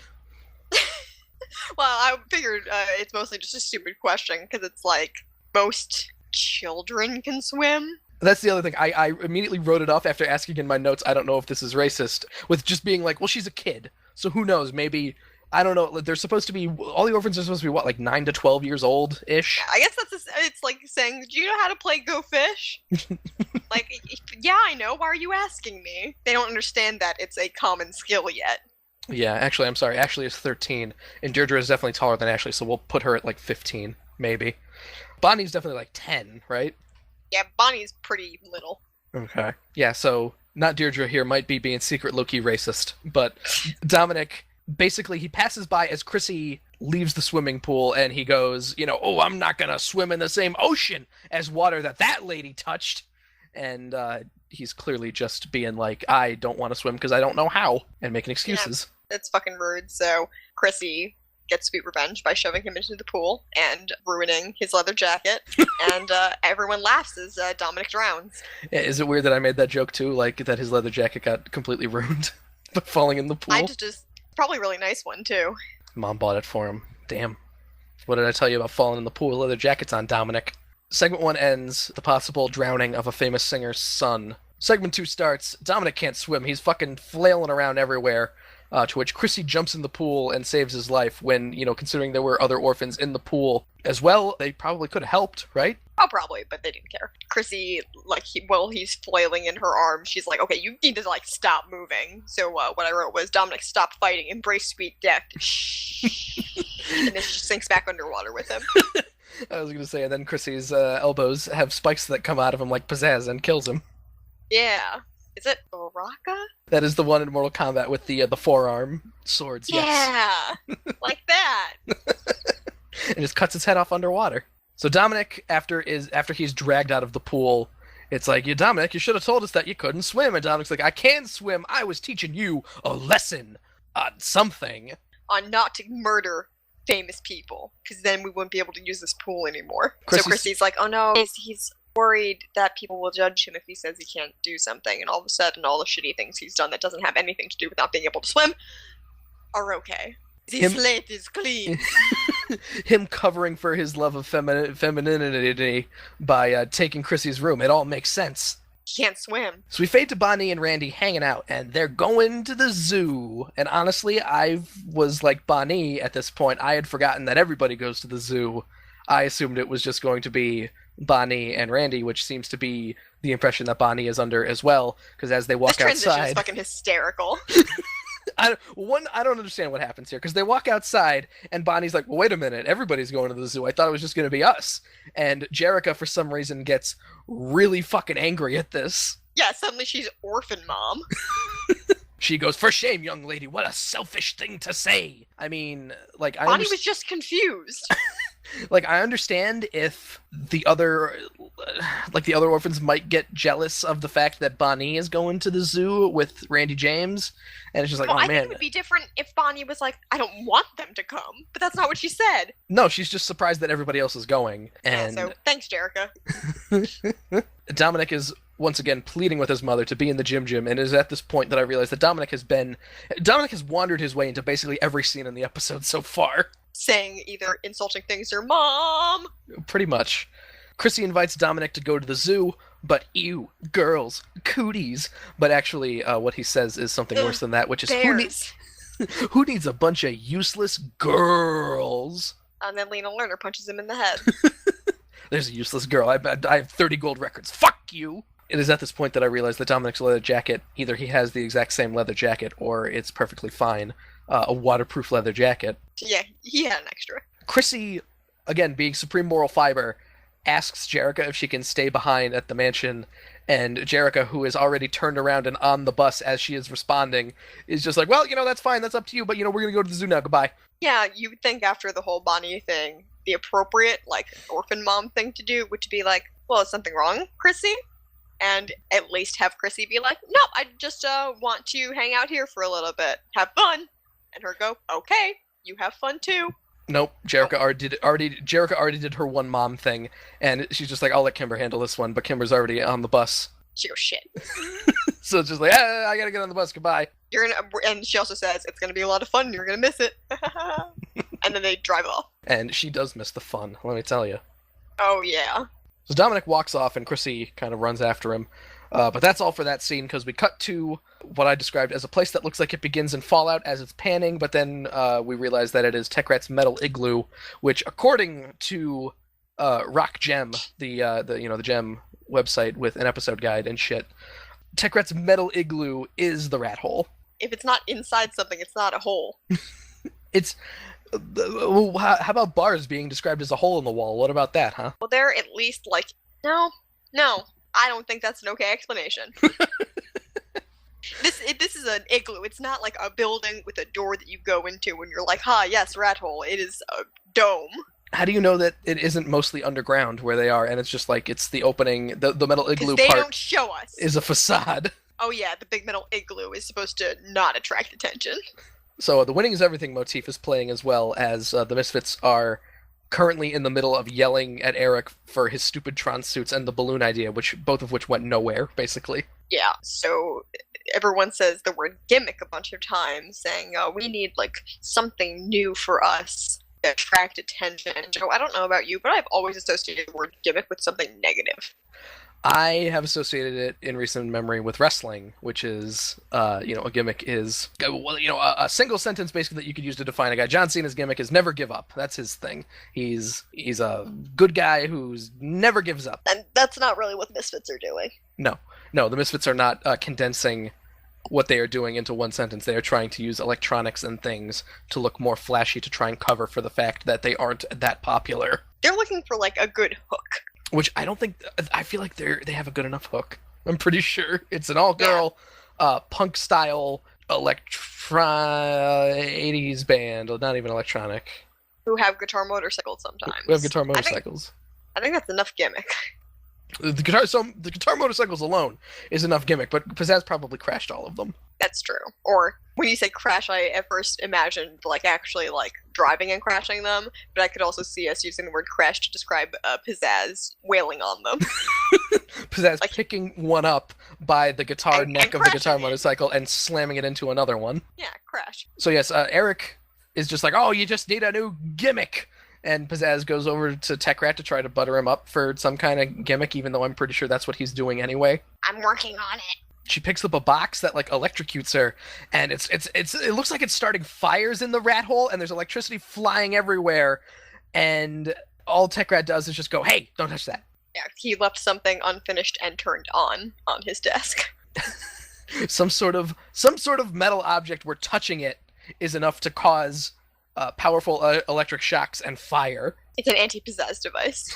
Well, I figured it's mostly just a stupid question, because it's like, most children can swim? That's the other thing. I immediately wrote it off after asking in my notes, I don't know if this is racist, with just being like, well, she's a kid, so who knows, maybe, I don't know, they're supposed to be, all the orphans are supposed to be, what, like 9 to 12 years old-ish? I guess it's like saying, do you know how to play Go Fish? Like, yeah, I know, why are you asking me? They don't understand that it's a common skill yet. Yeah, actually, I'm sorry, Ashley is 13, and Deirdre is definitely taller than Ashley, so we'll put her at like 15, maybe. Ba Nee's definitely like 10, right? Yeah, Bonnie's pretty little. Okay. Yeah, so not Deirdre here might be being secret low-key racist, but Dominic, basically he passes by as Chrissy leaves the swimming pool and he goes, oh, I'm not gonna swim in the same ocean as water that lady touched. And he's clearly just being like, I don't want to swim because I don't know how, and making excuses. Yeah, it's fucking rude, so Chrissy gets sweet revenge by shoving him into the pool and ruining his leather jacket, and everyone laughs as Dominic drowns. Is it weird that I made that joke too, like that his leather jacket got completely ruined by falling in the pool? Probably a really nice one too. Mom bought it for him. Damn. What did I tell you about falling in the pool? Leather jacket's on Dominic. Segment 1 ends, the possible drowning of a famous singer's son. Segment 2 starts, Dominic can't swim, he's fucking flailing around everywhere. To which Chrissy jumps in the pool and saves his life when, considering there were other orphans in the pool as well, they probably could have helped, right? Oh, probably, but they didn't care. Chrissy, he's flailing in her arms, she's like, okay, you need to, stop moving. So what I wrote was, Dominic, stop fighting, embrace sweet death. And then she sinks back underwater with him. I was going to say, and then Chrissy's elbows have spikes that come out of him like pizzazz and kills him. Yeah. Is it Baraka? That is the one in Mortal Kombat with the forearm swords, yes. Yeah, like that. And just cuts his head off underwater. So Dominic, after he's dragged out of the pool, it's like, Dominic, you should have told us that you couldn't swim. And Dominic's like, I can swim. I was teaching you a lesson on something. On not to murder famous people, because then we wouldn't be able to use this pool anymore. So Chrissy's like, oh no, he's worried that people will judge him if he says he can't do something, and all of a sudden all the shitty things he's done that doesn't have anything to do with not being able to swim are okay. His slate is clean. Him covering for his love of femininity by taking Chrissy's room. It all makes sense. He can't swim. So we fade to Ba Nee and Randy hanging out, and they're going to the zoo. And honestly, I was like Ba Nee at this point. I had forgotten that everybody goes to the zoo. I assumed it was just going to be Ba Nee and Randy, which seems to be the impression that Ba Nee is under as well, because as they walk outside... This transition is fucking hysterical. I don't understand what happens here, because they walk outside, and Ba Nee's like, well, wait a minute, everybody's going to the zoo. I thought it was just going to be us. And Jerrica, for some reason, gets really fucking angry at this. Yeah, suddenly she's orphan mom. She goes, for shame, young lady, what a selfish thing to say. I mean, Ba Nee was just confused. I understand if the other orphans might get jealous of the fact that Ba Nee is going to the zoo with Randy James, and it's just like, I man. think it would be different if Ba Nee was like, I don't want them to come, but that's not what she said. No, she's just surprised that everybody else is going. And yeah, so thanks, Jerrica. Dominic is once again pleading with his mother to be in the Jem Jam, and it is at this point that I realize that Dominic has wandered his way into basically every scene in the episode so far. Saying either insulting things or "Mom." Pretty much. Chrissy invites Dominic to go to the zoo, but ew, girls, cooties. But actually, what he says is something worse than that, which is Bears. who needs a bunch of useless girls? And then Lena Lerner punches him in the head. There's a useless girl. I have 30 gold records. Fuck you! It is at this point that I realize that Dominic's leather jacket, either he has the exact same leather jacket, or it's perfectly fine. A waterproof leather jacket. Yeah, he had an extra. Chrissy, again, being supreme moral fiber, asks Jerrica if she can stay behind at the mansion, and Jerrica, who is already turned around and on the bus as she is responding, is just like, well, that's fine, that's up to you, but, we're gonna go to the zoo now, goodbye. Yeah, you would think after the whole Ba Nee thing, the appropriate, orphan mom thing to do would be like, well, is something wrong, Chrissy? And at least have Chrissy be like, nope, I just want to hang out here for a little bit. Have fun. And her go, okay, you have fun too. Nope, Jerrica already did her one mom thing, and she's just like, I'll let Kimber handle this one, but Kimber's already on the bus. She goes, shit. So it's just like, I gotta get on the bus, goodbye. And she also says, it's gonna be a lot of fun, you're gonna miss it. And then they drive off. And she does miss the fun, let me tell you. Oh, yeah. So Dominic walks off, and Chrissy kind of runs after him. But that's all for that scene, because we cut to what I described as a place that looks like it begins in Fallout as it's panning, but then we realize that it is Tech Rat's metal igloo, which, according to Rock Jem, the Jem website with an episode guide and shit, Tech Rat's metal igloo is the rat hole. If it's not inside something, it's not a hole. It's... how about bars being described as a hole in the wall? What about that, huh? Well, they're at least no, I don't think that's an okay explanation. This is an igloo. It's not like a building with a door that you go into and you're like, yes, rat hole. It is a dome. How do you know that it isn't mostly underground where they are, and it's just like it's the opening, the metal igloo they part don't show us. is a facade. Oh yeah, the big metal igloo is supposed to not attract attention. So the winning is everything motif is playing as well as the Misfits are currently in the middle of yelling at Eric for his stupid Tron suits and the balloon idea, both of which went nowhere, basically. Yeah, so everyone says the word gimmick a bunch of times, saying, we need something new for us to attract attention. Joe, I don't know about you, but I've always associated the word gimmick with something negative. I have associated it in recent memory with wrestling, which is, a gimmick is, a single sentence basically that you could use to define a guy. John Cena's gimmick is never give up. That's his thing. He's a good guy who's never gives up. And that's not really what the Misfits are doing. No, the Misfits are not condensing what they are doing into one sentence. They are trying to use electronics and things to look more flashy to try and cover for the fact that they aren't that popular. They're looking for a good hook. Which I don't think... I feel like they have a good enough hook. I'm pretty sure. It's an all-girl, punk-style, 80s band. Not even electronic. Who have guitar motorcycles sometimes. We have guitar motorcycles. I think that's enough gimmick. The guitar motorcycles alone is enough gimmick, but Pizzazz probably crashed all of them. That's true. Or when you say crash, I at first imagined actually driving and crashing them, but I could also see us using the word crash to describe Pizzazz wailing on them. Pizzazz picking one up by the guitar neck of the guitar it. motorcycle and slamming it into another one. Yeah, crash. So yes, Eric is just like, oh, you just need a new gimmick. And Pizzazz goes over to Tech Rat to try to butter him up for some kind of gimmick, even though I'm pretty sure that's what he's doing anyway. I'm working on it. She picks up a box that electrocutes her, and it looks like it's starting fires in the rat hole, and there's electricity flying everywhere, and all Tech Rat does is just go, hey, don't touch that. Yeah, he left something unfinished and turned on his desk. some sort of metal object where touching it is enough to cause powerful electric shocks and fire. It's an anti-Pizzazz device.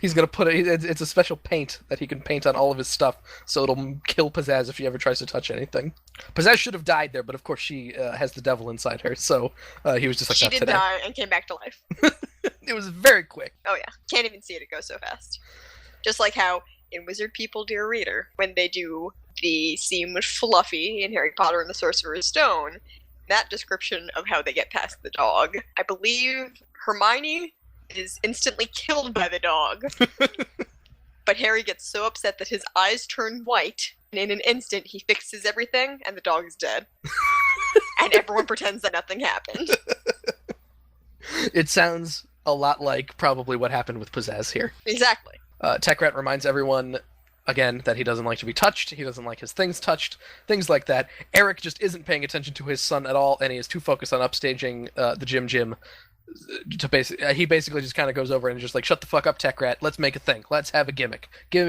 He's gonna put it's a special paint that he can paint on all of his stuff, so it'll kill Pizzazz if she ever tries to touch anything. Pizzazz should have died there, but of course she has the devil inside her, so he was just like, she not did today. die and came back to life. It was very quick. Oh yeah, can't even see it go so fast. Just like how in Wizard People, Dear Reader, when they do the scene with Fluffy in Harry Potter and the Sorcerer's Stone, that description of how they get past the dog, I believe Hermione is instantly killed by the dog. but Harry gets so upset that his eyes turn white, and in an instant he fixes everything, and the dog is dead. And everyone pretends that nothing happened. It sounds a lot like probably what happened with Pizzazz here. Exactly. Tech Rat reminds everyone, again, that he doesn't like to be touched, he doesn't like his things touched, things like that. Eric just isn't paying attention to his son at all, and he is too focused on upstaging the Jem Jam. He basically just kind of goes over and just like, shut the fuck up, Tech Rat, let's make a thing, let's have a gimmick. Give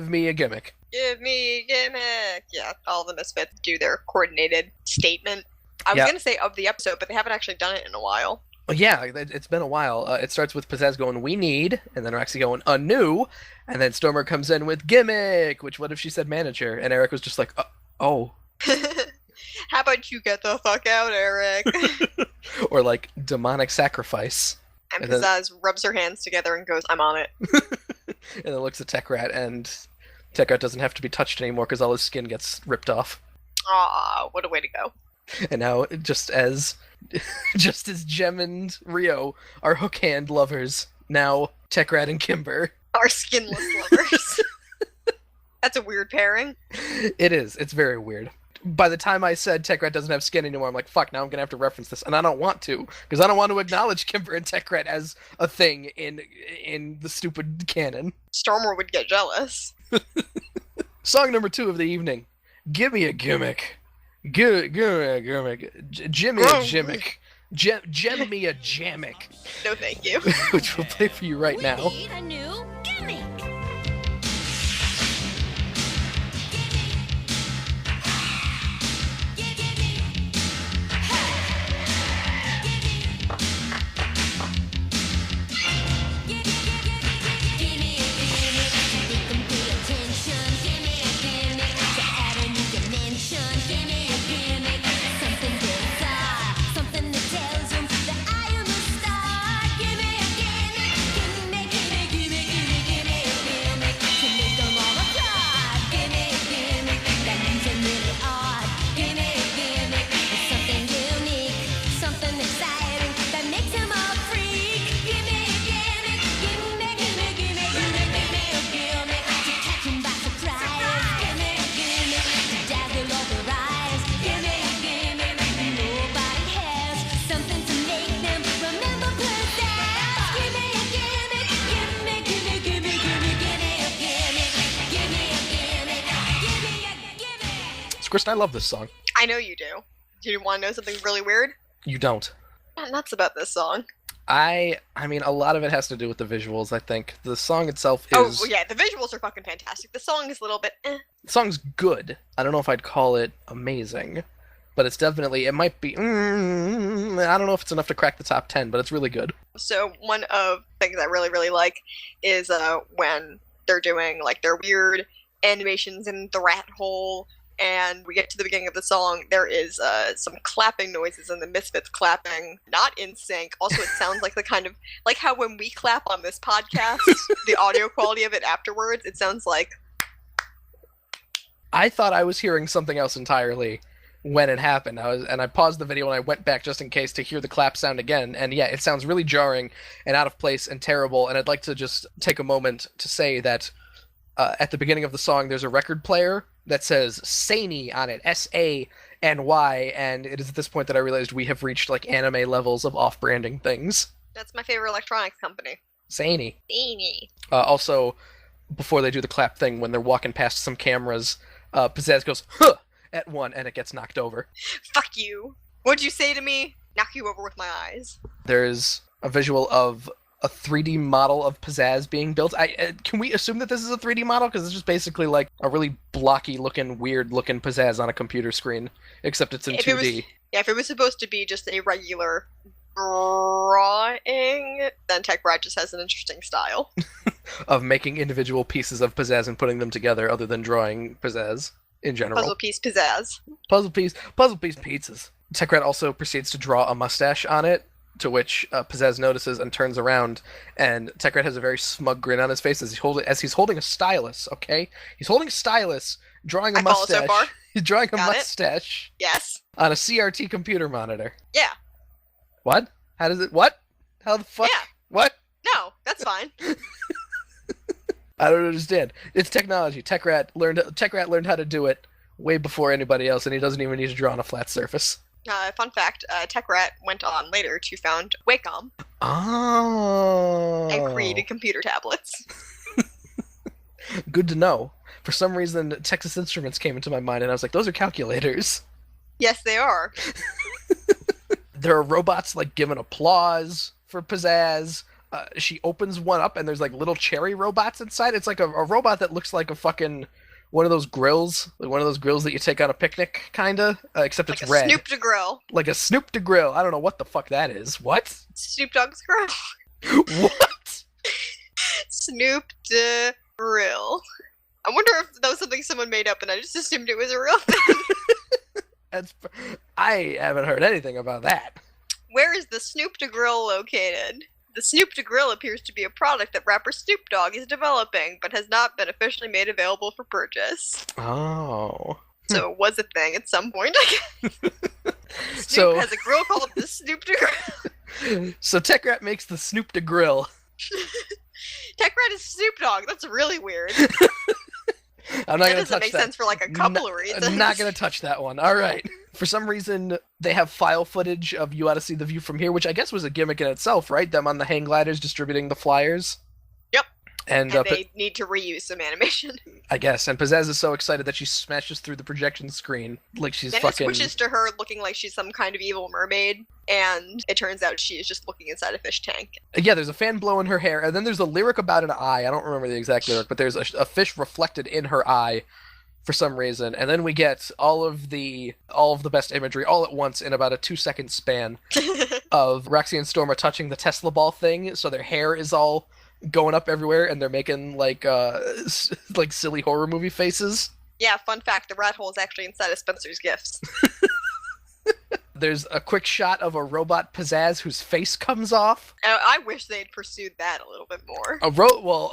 me a gimmick. Give me a gimmick. Yeah, all the Misfits do their coordinated statement. I was going to say of the episode, but they haven't actually done it in a while. Well, yeah, it's been a while. It starts with Pizzazz going, we need, and then Roxy going, new, and then Stormer comes in with gimmick, which what if she said manager? And Eric was just like, oh. How about you get the fuck out, Eric? Or like, demonic sacrifice. And Pizzazz rubs her hands together and goes, I'm on it. And then looks at Tech Rat, and Tech Rat doesn't have to be touched anymore because all his skin gets ripped off. Aw, what a way to go. And now, just as Jem and Rio are hook hand lovers, now Tech Rat and Kimber are skinless lovers. That's a weird pairing. It is. It's very weird. By the time I said Tech Rat doesn't have skin anymore, I'm like, fuck, now I'm gonna have to reference this, and I don't want to, because I don't want to acknowledge Kimber and Tech Rat as a thing in the stupid canon. Stormer would get jealous. Song number 2 of the evening. Give me a gimmick. Give me a gimmick. Jimmy a gimmick. Gem me a jammick. No thank you. Which we'll play for you right now. We need a new gimmick. Kristen, I love this song. I know you do. Do you want to know something really weird? You don't. I'm nuts about this song. I mean, a lot of it has to do with the visuals, I think. The song itself is... Oh, yeah, the visuals are fucking fantastic. The song is a little bit The song's good. I don't know if I'd call it amazing. But it's definitely... It might be... I don't know if it's enough to crack the top 10, but it's really good. So one of the things I really, really like is when they're doing, like, their weird animations in the rat hole, and we get to the beginning of the song, there is some clapping noises, and the Misfits clapping, not in sync. Also, it sounds like the kind of, like how when we clap on this podcast, the audio quality of it afterwards, it sounds like... I thought I was hearing something else entirely when it happened. I paused the video and I went back just in case to hear the clap sound again, and yeah, it sounds really jarring and out of place and terrible, and I'd like to just take a moment to say that at the beginning of the song, there's a record player that says Sany on it, S-A-N-Y, and it is at this point that I realized we have reached like anime levels of off-branding things. That's my favorite electronics company. Sany. Sany. Also, before they do the clap thing, when they're walking past some cameras, Pizzazz goes, huh, at one, and it gets knocked over. Fuck you. What'd you say to me? Knock you over with my eyes. There's a visual of a 3D model of Pizzazz being built. Can we assume that this is a 3D model? Because it's just basically like a really blocky-looking, weird-looking Pizzazz on a computer screen, except it's in 2D. If it was supposed to be just a regular drawing, then Tech Rat just has an interesting style. Of making individual pieces of Pizzazz and putting them together, other than drawing Pizzazz in general. Puzzle piece Pizzazz. Puzzle piece pizzas. Tech Rat also proceeds to draw a mustache on it, to which Pizzazz notices and turns around, and Tech Rat has a very smug grin on his face as he's holding a stylus, okay? He's holding a stylus, drawing a mustache. Follow so far. He's drawing a Got mustache. It? Yes. On a CRT computer monitor. Yeah. What? How does it... What? How the fuck? Yeah. What? No, that's fine. I don't understand. It's technology. Tech Rat learned how to do it way before anybody else, and he doesn't even need to draw on a flat surface. Fun fact, Tech Rat went on later to found Wacom Oh. and created computer tablets. Good to know. For some reason, Texas Instruments came into my mind, and I was like, those are calculators. Yes, they are. There are robots, like, giving applause for pizzazz. She opens one up, and there's, like, little cherry robots inside. It's like a robot that looks like a fucking... one of those grills. Like one of those grills that you take on a picnic, kinda. Except Like it's a red. Snoop to grill. Like a Snoop to grill. I don't know what the fuck that is. What? Snoop Dogg's grill. What? Snoop to grill. I wonder if that was something someone made up and I just assumed it was a real thing. I haven't heard anything about that. Where is the Snoop to grill located? The Snoop to grill appears to be a product that rapper Snoop Dogg is developing, but has not been officially made available for purchase. Oh. So it was a thing at some point, I guess. Snoop So- has a grill called the Snoop to grill. So Tech Rat makes the Snoop to grill. Tech Rat is Snoop Dogg. That's really weird. I'm not That gonna doesn't touch make that. sense for like a couple of reasons. I'm not gonna touch that one. All right. For some reason, they have file footage of "You Ought to See the View from Here," which I guess was a gimmick in itself, right? Them on the hang gliders distributing the flyers. Yep. And, And they need to reuse some animation. I guess. And Pizzazz is so excited that she smashes through the projection screen like she's Then fucking. it switches to her looking like she's some kind of evil mermaid, and it turns out she is just looking inside a fish tank. Yeah, there's a fan blowing her hair, and then there's a lyric about an eye. I don't remember the exact lyric, but there's a fish reflected in her eye for some reason, and then we get all of the best imagery all at once in about a 2-second span of Roxy and Storm are touching the Tesla ball thing, so their hair is all going up everywhere, and they're making like like silly horror movie faces. Yeah, fun fact, the rat hole is actually inside of Spencer's gifts. There's a quick shot of a robot Pizzazz whose face comes off. I wish they'd pursued that a little bit more.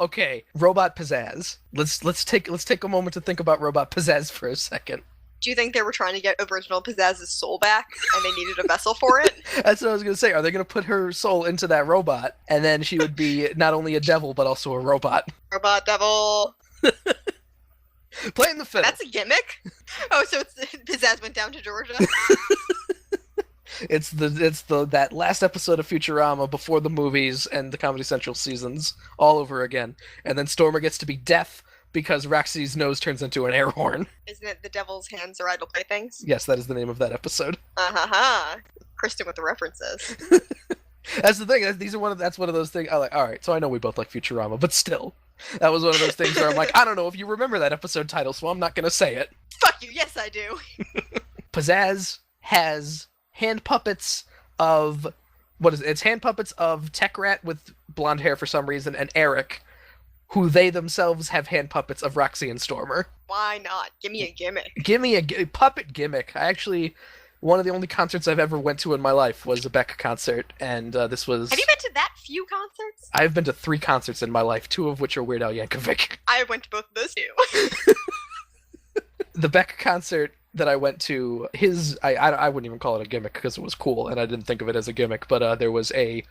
Okay, robot Pizzazz. Let's take a moment to think about robot Pizzazz for a second. Do you think they were trying to get original Pizzazz's soul back, and they needed a vessel for it? That's what I was gonna say. Are they gonna put her soul into that robot, and then she would be not only a devil but also a robot? Robot devil. Playing the fiddle. That's a gimmick? Oh, so Pizzazz went down to Georgia? It's that last episode of Futurama before the movies and the Comedy Central seasons all over again, and then Stormer gets to be deaf because Roxy's nose turns into an air horn. Isn't it the devil's hands are idle playthings? Yes, that is the name of that episode. Uh-huh. Kristen with the references. That's the thing. That's one of those things. I like. All right, so I know we both like Futurama, but still, that was one of those things where I'm like, I don't know if you remember that episode title, so I'm not gonna say it. Fuck you, yes I do. Pizzazz has hand puppets of It's hand puppets of Tech Rat with blonde hair for some reason, and Eric, who they themselves have hand puppets of Roxy and Stormer. Why not? Give me a gimmick. Give me a puppet gimmick. One of the only concerts I've ever went to in my life was a Beck concert, and this was... Have you been to that few concerts? I've been to 3 concerts in my life, 2 of which are Weird Al Yankovic. I went to both of those too. The Beck concert that I went to, I wouldn't even call it a gimmick because it was cool, and I didn't think of it as a gimmick, but there was a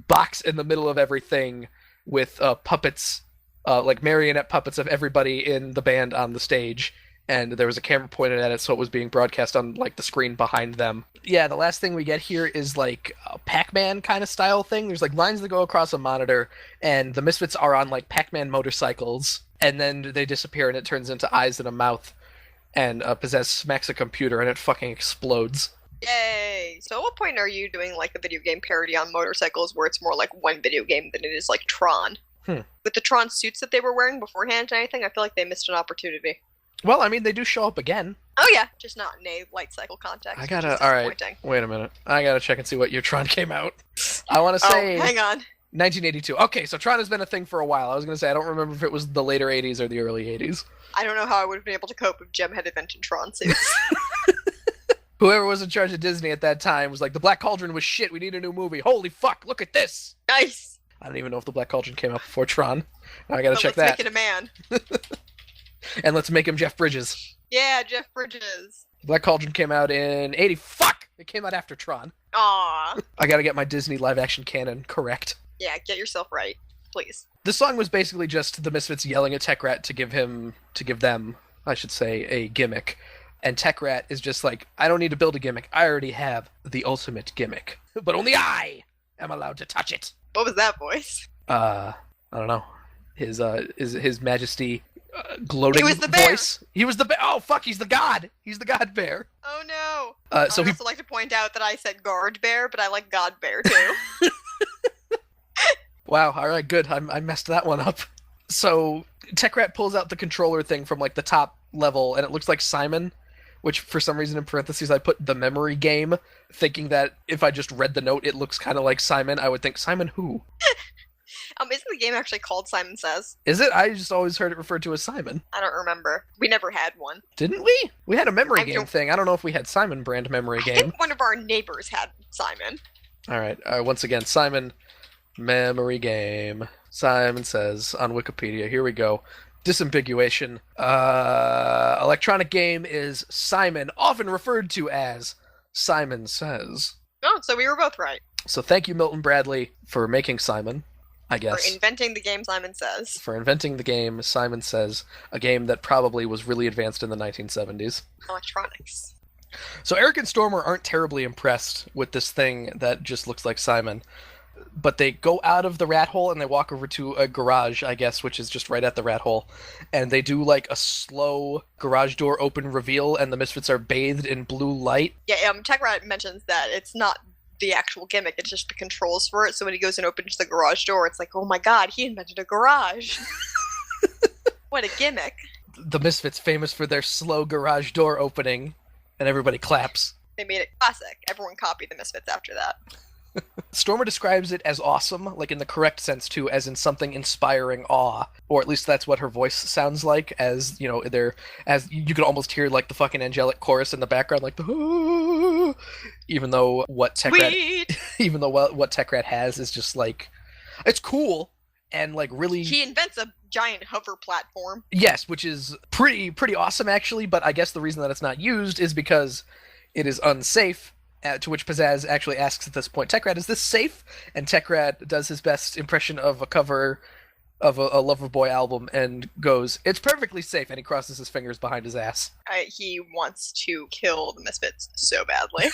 box in the middle of everything with puppets, like marionette puppets of everybody in the band on the stage, and there was a camera pointed at it, so it was being broadcast on like the screen behind them. Yeah, the last thing we get here is like a Pac-Man kind of style thing. There's like lines that go across a monitor, and the Misfits are on like Pac-Man motorcycles, and then they disappear, and it turns into eyes and a mouth, and Pizzazz smacks a computer, and it fucking explodes. Yay! So at what point are you doing like a video game parody on motorcycles where it's more like one video game than it is like Tron? With the Tron suits that they were wearing beforehand and anything, I feel like they missed an opportunity. Well, I mean, they do show up again. Oh yeah, just not in a light cycle context. Alright, wait a minute. I gotta check and see what year Tron came out. I want to say... Oh, hang on. 1982. Okay, so Tron has been a thing for a while. I was gonna say, I don't remember if it was the later 80s or the early 80s. I don't know how I would have been able to cope if Jem had invented Tron suits. Whoever was in charge of Disney at that time was like, the Black Cauldron was shit, we need a new movie. Holy fuck, look at this! Nice! I don't even know if the Black Cauldron came out before Tron. I gotta But check let's that. make it a man. And let's make him Jeff Bridges. Yeah, Jeff Bridges. Black Cauldron came out in 80. Fuck! It came out after Tron. Aww. I gotta get my Disney live action canon correct. Yeah, get yourself right. Please. The song was basically just the Misfits yelling at Tech Rat to give them, I should say, a gimmick. And Tech Rat is just like, I don't need to build a gimmick. I already have the ultimate gimmick. But only I am allowed to touch it. What was that voice? I don't know. His Majesty gloating He was the bear. voice. He was the bear. Oh fuck! He's the god. He's the god bear. Oh no. So I'd he also like to point out that I said guard bear, but I like god bear too. Wow, all right, good. I messed that one up. So Tech Rat pulls out the controller thing from like the top level, and it looks like Simon, which for some reason in parentheses I put the memory game, thinking that if I just read the note, it looks kind of like Simon. I would think Simon who? Isn't the game actually called Simon Says? Is it? I just always heard it referred to as Simon. I don't remember. We never had one. Didn't we? We had a memory I game don't- thing. I don't know if we had Simon brand memory I game. think one of our neighbors had Simon. All right. Once again, Simon memory game. Simon Says on Wikipedia. Here we go. Disambiguation. Electronic game is Simon, often referred to as Simon Says. Oh, so we were both right. So thank you, Milton Bradley, for making Simon, I guess. For inventing the game Simon Says. For inventing the game Simon Says, a game that probably was really advanced in the 1970s. Electronics. So Eric and Stormer aren't terribly impressed with this thing that just looks like Simon. But they go out of the rat hole and they walk over to a garage, I guess, which is just right at the rat hole. And they do like a slow garage door open reveal, and the Misfits are bathed in blue light. Yeah, Tech Rat mentions that it's not the actual gimmick, it's just the controls for it. So when he goes and opens the garage door, it's like, oh my god, he invented a garage. What a gimmick. The Misfits, famous for their slow garage door opening, and everybody claps. They made it classic. Everyone copied the Misfits after that. Stormer describes it as awesome, like in the correct sense too, as in something inspiring awe, or at least that's what her voice sounds like. As you know, as you could almost hear like the fucking angelic chorus in the background, like the even though what Tech Rat, even though what Tech Rat has is just like, it's cool and like really. He invents a giant hover platform. Yes, which is pretty awesome actually, but I guess the reason that it's not used is because it is unsafe. To which Pizzazz actually asks at this point, Tech Rat, is this safe? And Tech Rat does his best impression of a cover of a Loverboy album and goes, it's perfectly safe, and he crosses his fingers behind his ass. He wants to kill the Misfits so badly.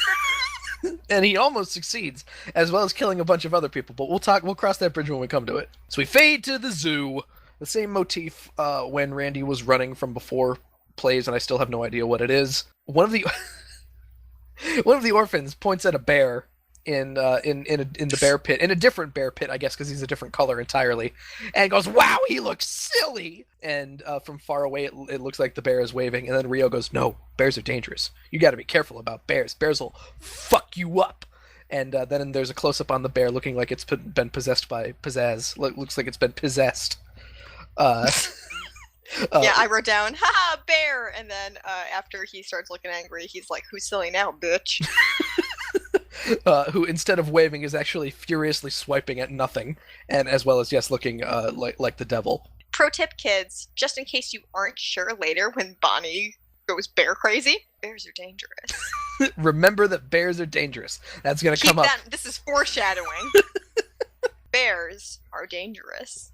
And he almost succeeds, as well as killing a bunch of other people, but we'll cross that bridge when we come to it. So we fade to the zoo. The same motif when Randy was running from before plays, and I still have no idea what it is. One of the orphans points at a bear in the bear pit, in a different bear pit, I guess, because he's a different color entirely, and goes, "Wow, he looks silly!" And from far away, it looks like the bear is waving, and then Rio goes, "No, bears are dangerous. You got to be careful about bears. Bears will fuck you up." And then there's a close up on the bear, looking like it's been possessed by Pizzazz. Looks like it's been possessed. Yeah, I wrote down, haha, bear! And then after he starts looking angry, he's like, who's silly now, bitch? Who, instead of waving, is actually furiously swiping at nothing, and as well as, yes, looking like the devil. Pro tip, kids, just in case you aren't sure later when Ba Nee goes bear crazy, bears are dangerous. Remember that bears are dangerous. That's going to come up. This is foreshadowing. Bears are dangerous.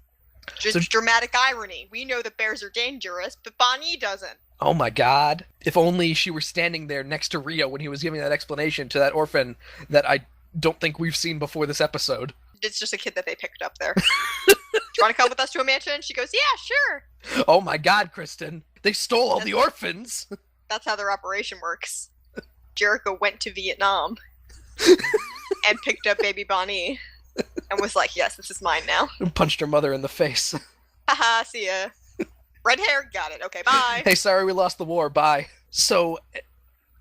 Just So- dramatic irony. We know that bears are dangerous, but Ba Nee doesn't. Oh my god. If only she were standing there next to Rio when he was giving that explanation to that orphan that I don't think we've seen before this episode. It's just a kid that they picked up there. Do you want to come with us to a mansion? She goes, yeah, sure. Oh my god, Kristen. They stole all the orphans. That's how their operation works. Jericho went to Vietnam and picked up baby Ba Nee and was like, yes, this is mine now. Punched her mother in the face. Haha, see ya. Red hair, got it. Okay, bye. Hey, sorry we lost the war. Bye. So,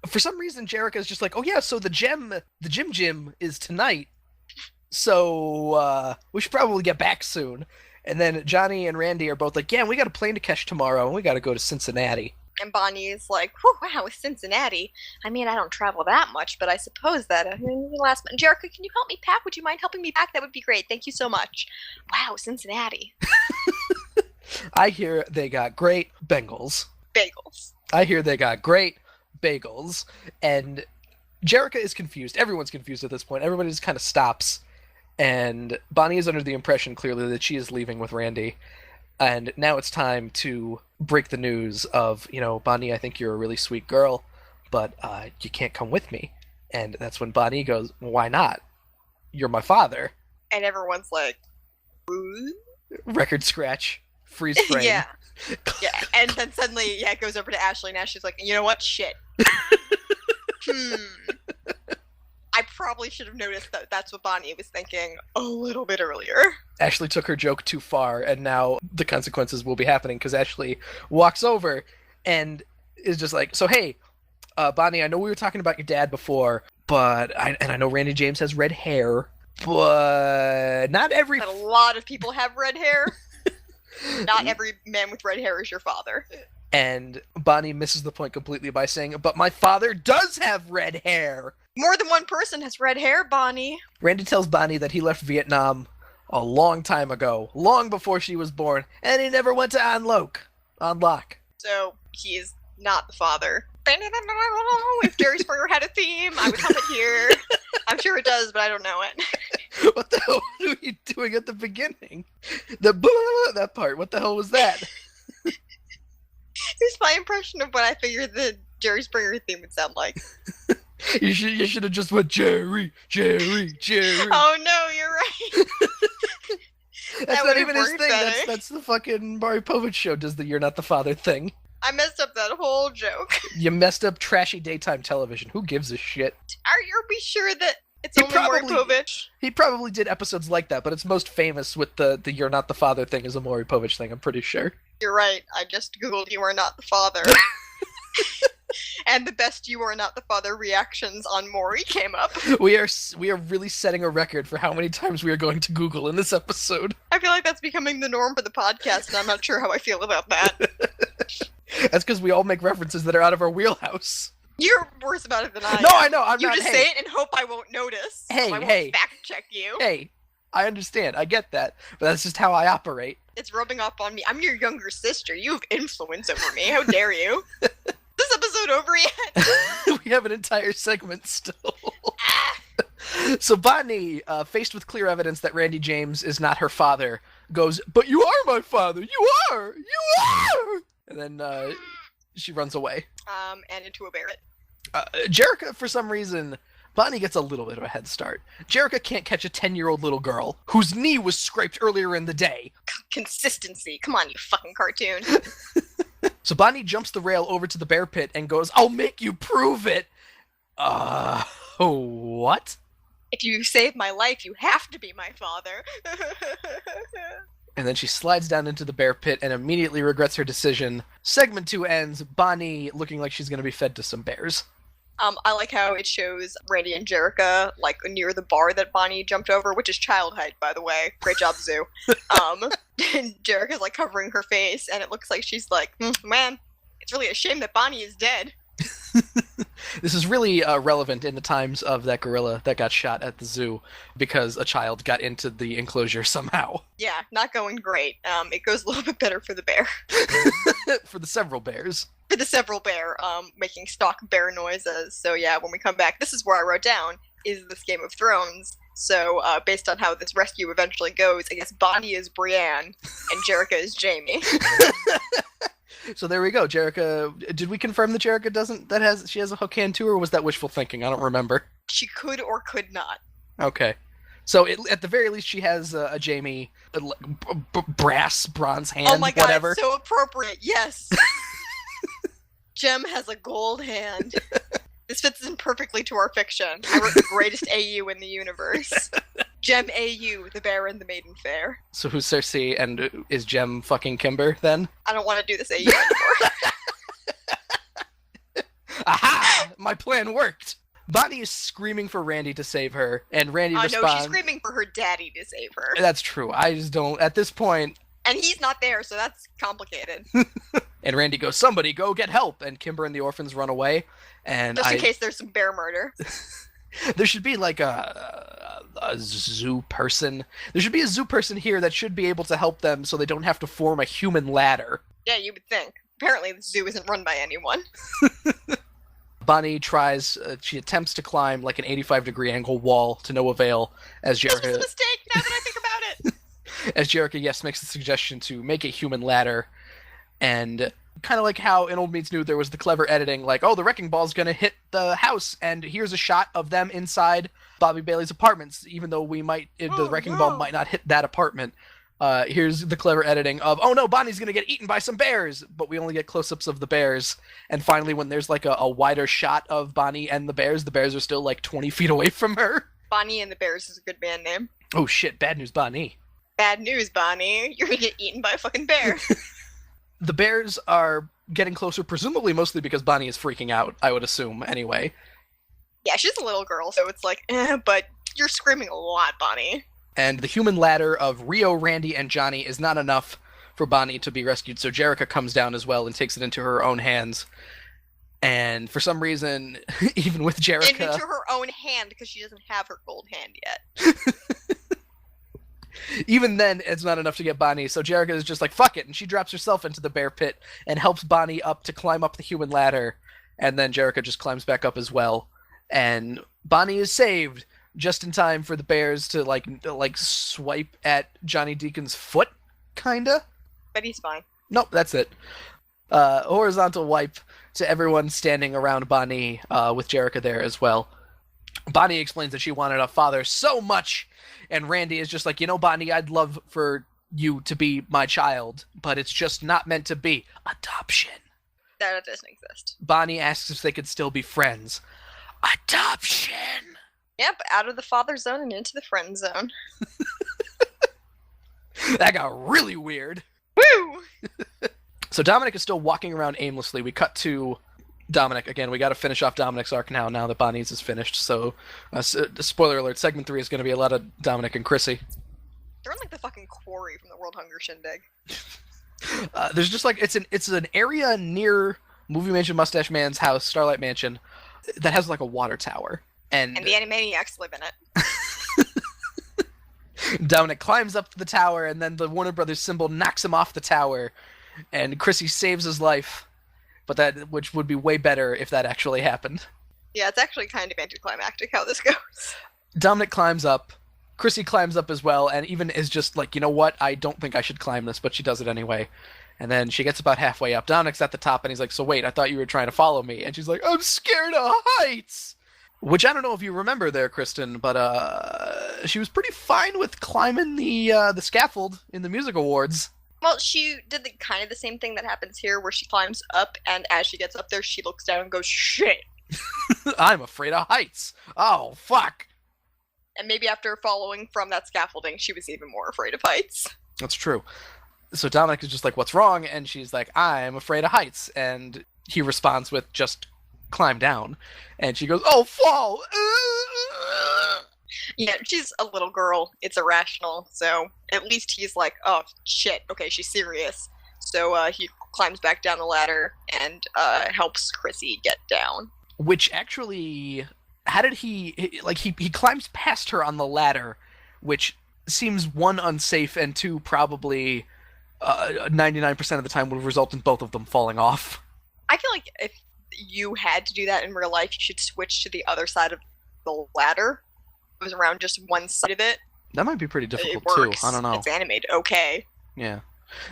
for some reason, Jericho's just like, oh yeah, so the Jem Jam is tonight. So, we should probably get back soon. And then Johnny and Randy are both like, yeah, we got a plane to catch tomorrow, and we got to go to Cincinnati. And Ba Nee's like, whew, wow, Cincinnati. I mean, I don't travel that much, but I suppose that last month. Jericho, can you help me pack? Would you mind helping me pack? That would be great. Thank you so much. Wow, Cincinnati. I hear they got great Bengals. Bagels. I hear they got great bagels. And Jericho is confused. Everyone's confused at this point. Everybody just kind of stops And Bonnie is under the impression, clearly, that she is leaving with Randy. And now it's time to break the news of, Bonnie, I think you're a really sweet girl, but you can't come with me. And that's when Bonnie goes, why not? You're my father. And everyone's like, ooh. Record scratch. Freeze frame. Yeah. And then suddenly, it goes over to Ashley, and Ashley's like, you know what? Shit. I probably should have noticed that that's what Bonnie was thinking a little bit earlier. Ashley took her joke too far, and now the consequences will be happening, because Ashley walks over and is just like, so hey, Bonnie, I know we were talking about your dad before, but I know Randy James has red hair, but not every... But a lot of people have red hair. Not every man with red hair is your father. And Bonnie misses the point completely by saying, but my father does have red hair! More than one person has red hair, Bonnie. Randy tells Bonnie that he left Vietnam a long time ago, long before she was born, and he never went to Unlock. So, he is not the father. If Jerry Springer had a theme, I would hum it here. I'm sure it does, but I don't know it. What the hell were you doing at the beginning? That part, what the hell was that? It's my impression of what I figured the Jerry Springer theme would sound like. You should have just went Jerry. Oh no, you're right. That's not even his thing. That's the fucking Maury Povich show does the "You're Not the Father" thing. I messed up that whole joke. You messed up trashy daytime television. Who gives a shit? Are you sure that it's only Maury Povich? He probably did episodes like that, but it's most famous with the "You're Not the Father" thing is a Maury Povich thing. I'm pretty sure. You're right. I just googled "You Are Not the Father." And the best "You Are Not the Father" reactions on Maury came up. We are really setting a record for how many times we are going to Google in this episode. I feel like that's becoming the norm for the podcast, and I'm not sure how I feel about that. That's because we all make references that are out of our wheelhouse. You're worse about it than I am. No, I know. I'm you not. You just say it and hope I won't notice. Hey, so I won't fact check you. Hey, I understand. I get that. But that's just how I operate. It's rubbing off on me. I'm your younger sister. You have influence over me. How dare you? This episode over yet? We have an entire segment still. So Bonnie, faced with clear evidence that Randy James is not her father, goes, but you are my father! You are! You are! And then she runs away. And into a barret. Jerrica, for some reason, Bonnie gets a little bit of a head start. Jerrica can't catch a 10-year-old little girl whose knee was scraped earlier in the day. Consistency. Come on, you fucking cartoon. So Bonnie jumps the rail over to the bear pit and goes, I'll make you prove it! What? If you save my life, you have to be my father. And then she slides down into the bear pit and immediately regrets her decision. Segment 2 ends, Bonnie looking like she's going to be fed to some bears. I like how it shows Randy and Jerrica, like, near the bar that Bonnie jumped over, which is child height, by the way. Great job, Zoo. And Jerrica's, like, covering her face, and it looks like she's like, man, it's really a shame that Bonnie is dead. This is really relevant in the times of that gorilla that got shot at the zoo because a child got into the enclosure somehow. Yeah, not going great. It goes a little bit better for the bear. For the several bears. For the several bear, making stock bear noises. So yeah, when we come back, this is where I wrote down, is this Game of Thrones? So based on how this rescue eventually goes, I guess Bonnie is Brienne and Jerrica is Jaime. So there we go. Jerrica, did we confirm that Jerrica she has a hook hand too, or was that wishful thinking? I don't remember. She could or could not. Okay. So at the very least, she has a Jaime bronze hand, oh my God, whatever. It's so appropriate, yes. Jem has a gold hand. This fits in perfectly to our fiction. I wrote the greatest AU in the universe. Jem AU, the bear and the maiden fair. So who's Cersei and is Jem fucking Kimber then? I don't want to do this AU anymore. Aha! My plan worked! Bonnie is screaming for Randy to save her, and Randy responds... No, she's screaming for her daddy to save her. That's true. I just don't... At this point... And he's not there, so that's complicated. And Randy goes, somebody go get help! And Kimber and the orphans run away, and Just in case there's some bear murder. There should be like a zoo person. There should be a zoo person here that should be able to help them so they don't have to form a human ladder. Yeah, you would think. Apparently the zoo isn't run by anyone. Ba Nee she attempts to climb like an 85-degree angle wall to no avail as This was a Jerica, mistake now that I think about it. yes, makes the suggestion to make a human ladder. And kind of like how in Old Meets New there was the clever editing, like, oh, the wrecking ball's gonna hit the house, and here's a shot of them inside Bobby Bailey's apartments, even though the wrecking ball might not hit that apartment. Here's the clever editing of, oh no, Bonnie's gonna get eaten by some bears, but we only get close-ups of the bears. And finally, when there's like a wider shot of Ba Nee and the bears are still like 20 feet away from her. Ba Nee and the Bears is a good band name. Oh shit, bad news, Ba Nee. Bad news, Ba Nee. You're gonna get eaten by a fucking bear. The bears are getting closer, presumably mostly because Ba Nee is freaking out, I would assume, anyway. Yeah, she's a little girl, so it's like, but you're screaming a lot, Ba Nee. And the human ladder of Rio, Randy, and Johnny is not enough for Ba Nee to be rescued, so Jerica comes down as well and takes it into her own hands. And for some reason, even with Jerica... Into her own hand, because she doesn't have her gold hand yet. Even then, it's not enough to get Ba Nee, so Jerica is just like, fuck it, and she drops herself into the bear pit and helps Ba Nee up to climb up the human ladder, and then Jerica just climbs back up as well. And Ba Nee is saved just in time for the bears to, like swipe at Johnny Deacon's foot, kinda? But he's fine. Nope, that's it. Horizontal wipe to everyone standing around Ba Nee, with Jerica there as well. Ba Nee explains that she wanted a father so much, and Randy is just like, Ba Nee, I'd love for you to be my child, but it's just not meant to be. Adoption. That doesn't exist. Ba Nee asks if they could still be friends. Adoption! Yep, out of the father zone and into the friend zone. That got really weird. Woo! So Dominic is still walking around aimlessly. We cut to Dominic. Again, we got to finish off Dominic's arc now that Ba Nee's is finished. So, spoiler alert, segment 3 is going to be a lot of Dominic and Chrissy. They're in like the fucking quarry from the World Hunger Shindig. There's just like, it's an area near Movie Mansion Mustache Man's house, Starlight Mansion, that has like a water tower. And the Animaniacs live in it. Dominic climbs up the tower, and then the Warner Brothers symbol knocks him off the tower, and Chrissy saves his life. But which would be way better if that actually happened. Yeah, it's actually kind of anticlimactic how this goes. Dominic climbs up, Chrissy climbs up as well, and even is just like, you know what, I don't think I should climb this, but she does it anyway. And then she gets about halfway up. Dominic's at the top, and he's like, so wait, I thought you were trying to follow me. And she's like, I'm scared of heights! Which I don't know if you remember there, Kristen, but she was pretty fine with climbing the scaffold in the music awards. Well, she did kind of the same thing that happens here, where she climbs up, and as she gets up there, she looks down and goes, shit! I'm afraid of heights. Oh, fuck! And maybe after following from that scaffolding, she was even more afraid of heights. That's true. So Dominic is just like, what's wrong? And she's like, I'm afraid of heights. And he responds with, just climb down. And she goes, oh, fall! Yeah, she's a little girl. It's irrational. So at least he's like, oh, shit. Okay, she's serious. So he climbs back down the ladder and helps Chrissy get down. Which actually, how did he climbs past her on the ladder, which seems, one, unsafe, and two, probably 99% of the time would result in both of them falling off. I feel like if you had to do that in real life, you should switch to the other side of the ladder. It was around just one side of it. That might be pretty difficult too. I don't know. It's animated okay. Yeah.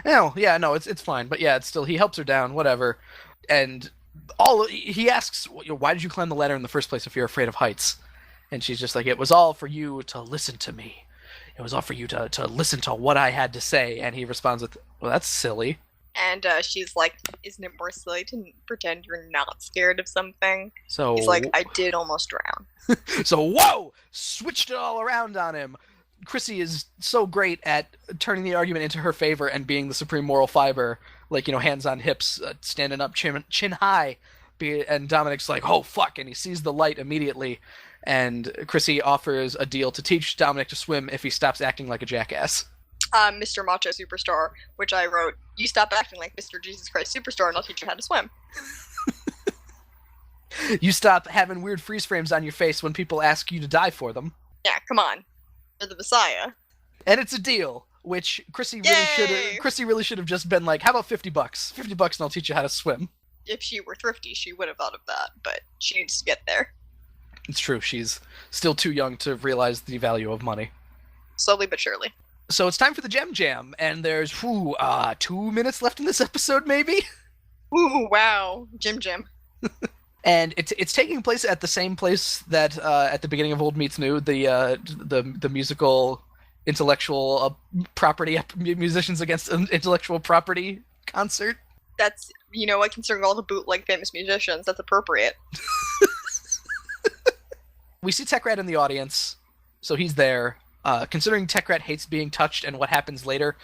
No, it's fine. But yeah, it's still, he helps her down, whatever. And he asks, why did you climb the ladder in the first place if you're afraid of heights? And she's just like, it was all for you to listen to me. It was all for you to listen to what I had to say. And he responds with, well, that's silly. And she's like, isn't it more silly to pretend you're not scared of something? So he's like, I did almost drown. So, whoa! Switched it all around on him. Chrissy is so great at turning the argument into her favor and being the supreme moral fiber. Like, hands on hips, standing up, chin high. And Dominic's like, oh, fuck, and he sees the light immediately. And Chrissy offers a deal to teach Dominic to swim if he stops acting like a jackass. Mr. Macho Superstar, which I wrote, you stop acting like Mr. Jesus Christ Superstar and I'll teach you how to swim. You stop having weird freeze frames on your face when people ask you to die for them. Yeah, come on. You're the Messiah. And it's a deal, which Chrissy really should have just been like, how about $50? $50 and I'll teach you how to swim. if she were thrifty, she would have thought of that, but she needs to get there. It's true, she's still too young to realize the value of money. Slowly but surely. So it's time for the Jem Jam, and there's 2 minutes left in this episode, maybe? Ooh, wow. Jem Jam. And it's taking place at the same place that at the beginning of Old Meets New, the musical intellectual property musicians against intellectual property concert. That's, you know what, considering all the bootleg famous musicians, that's appropriate. We see Tech Rat in the audience, so he's there. Considering Tech Rat hates being touched and what happens later,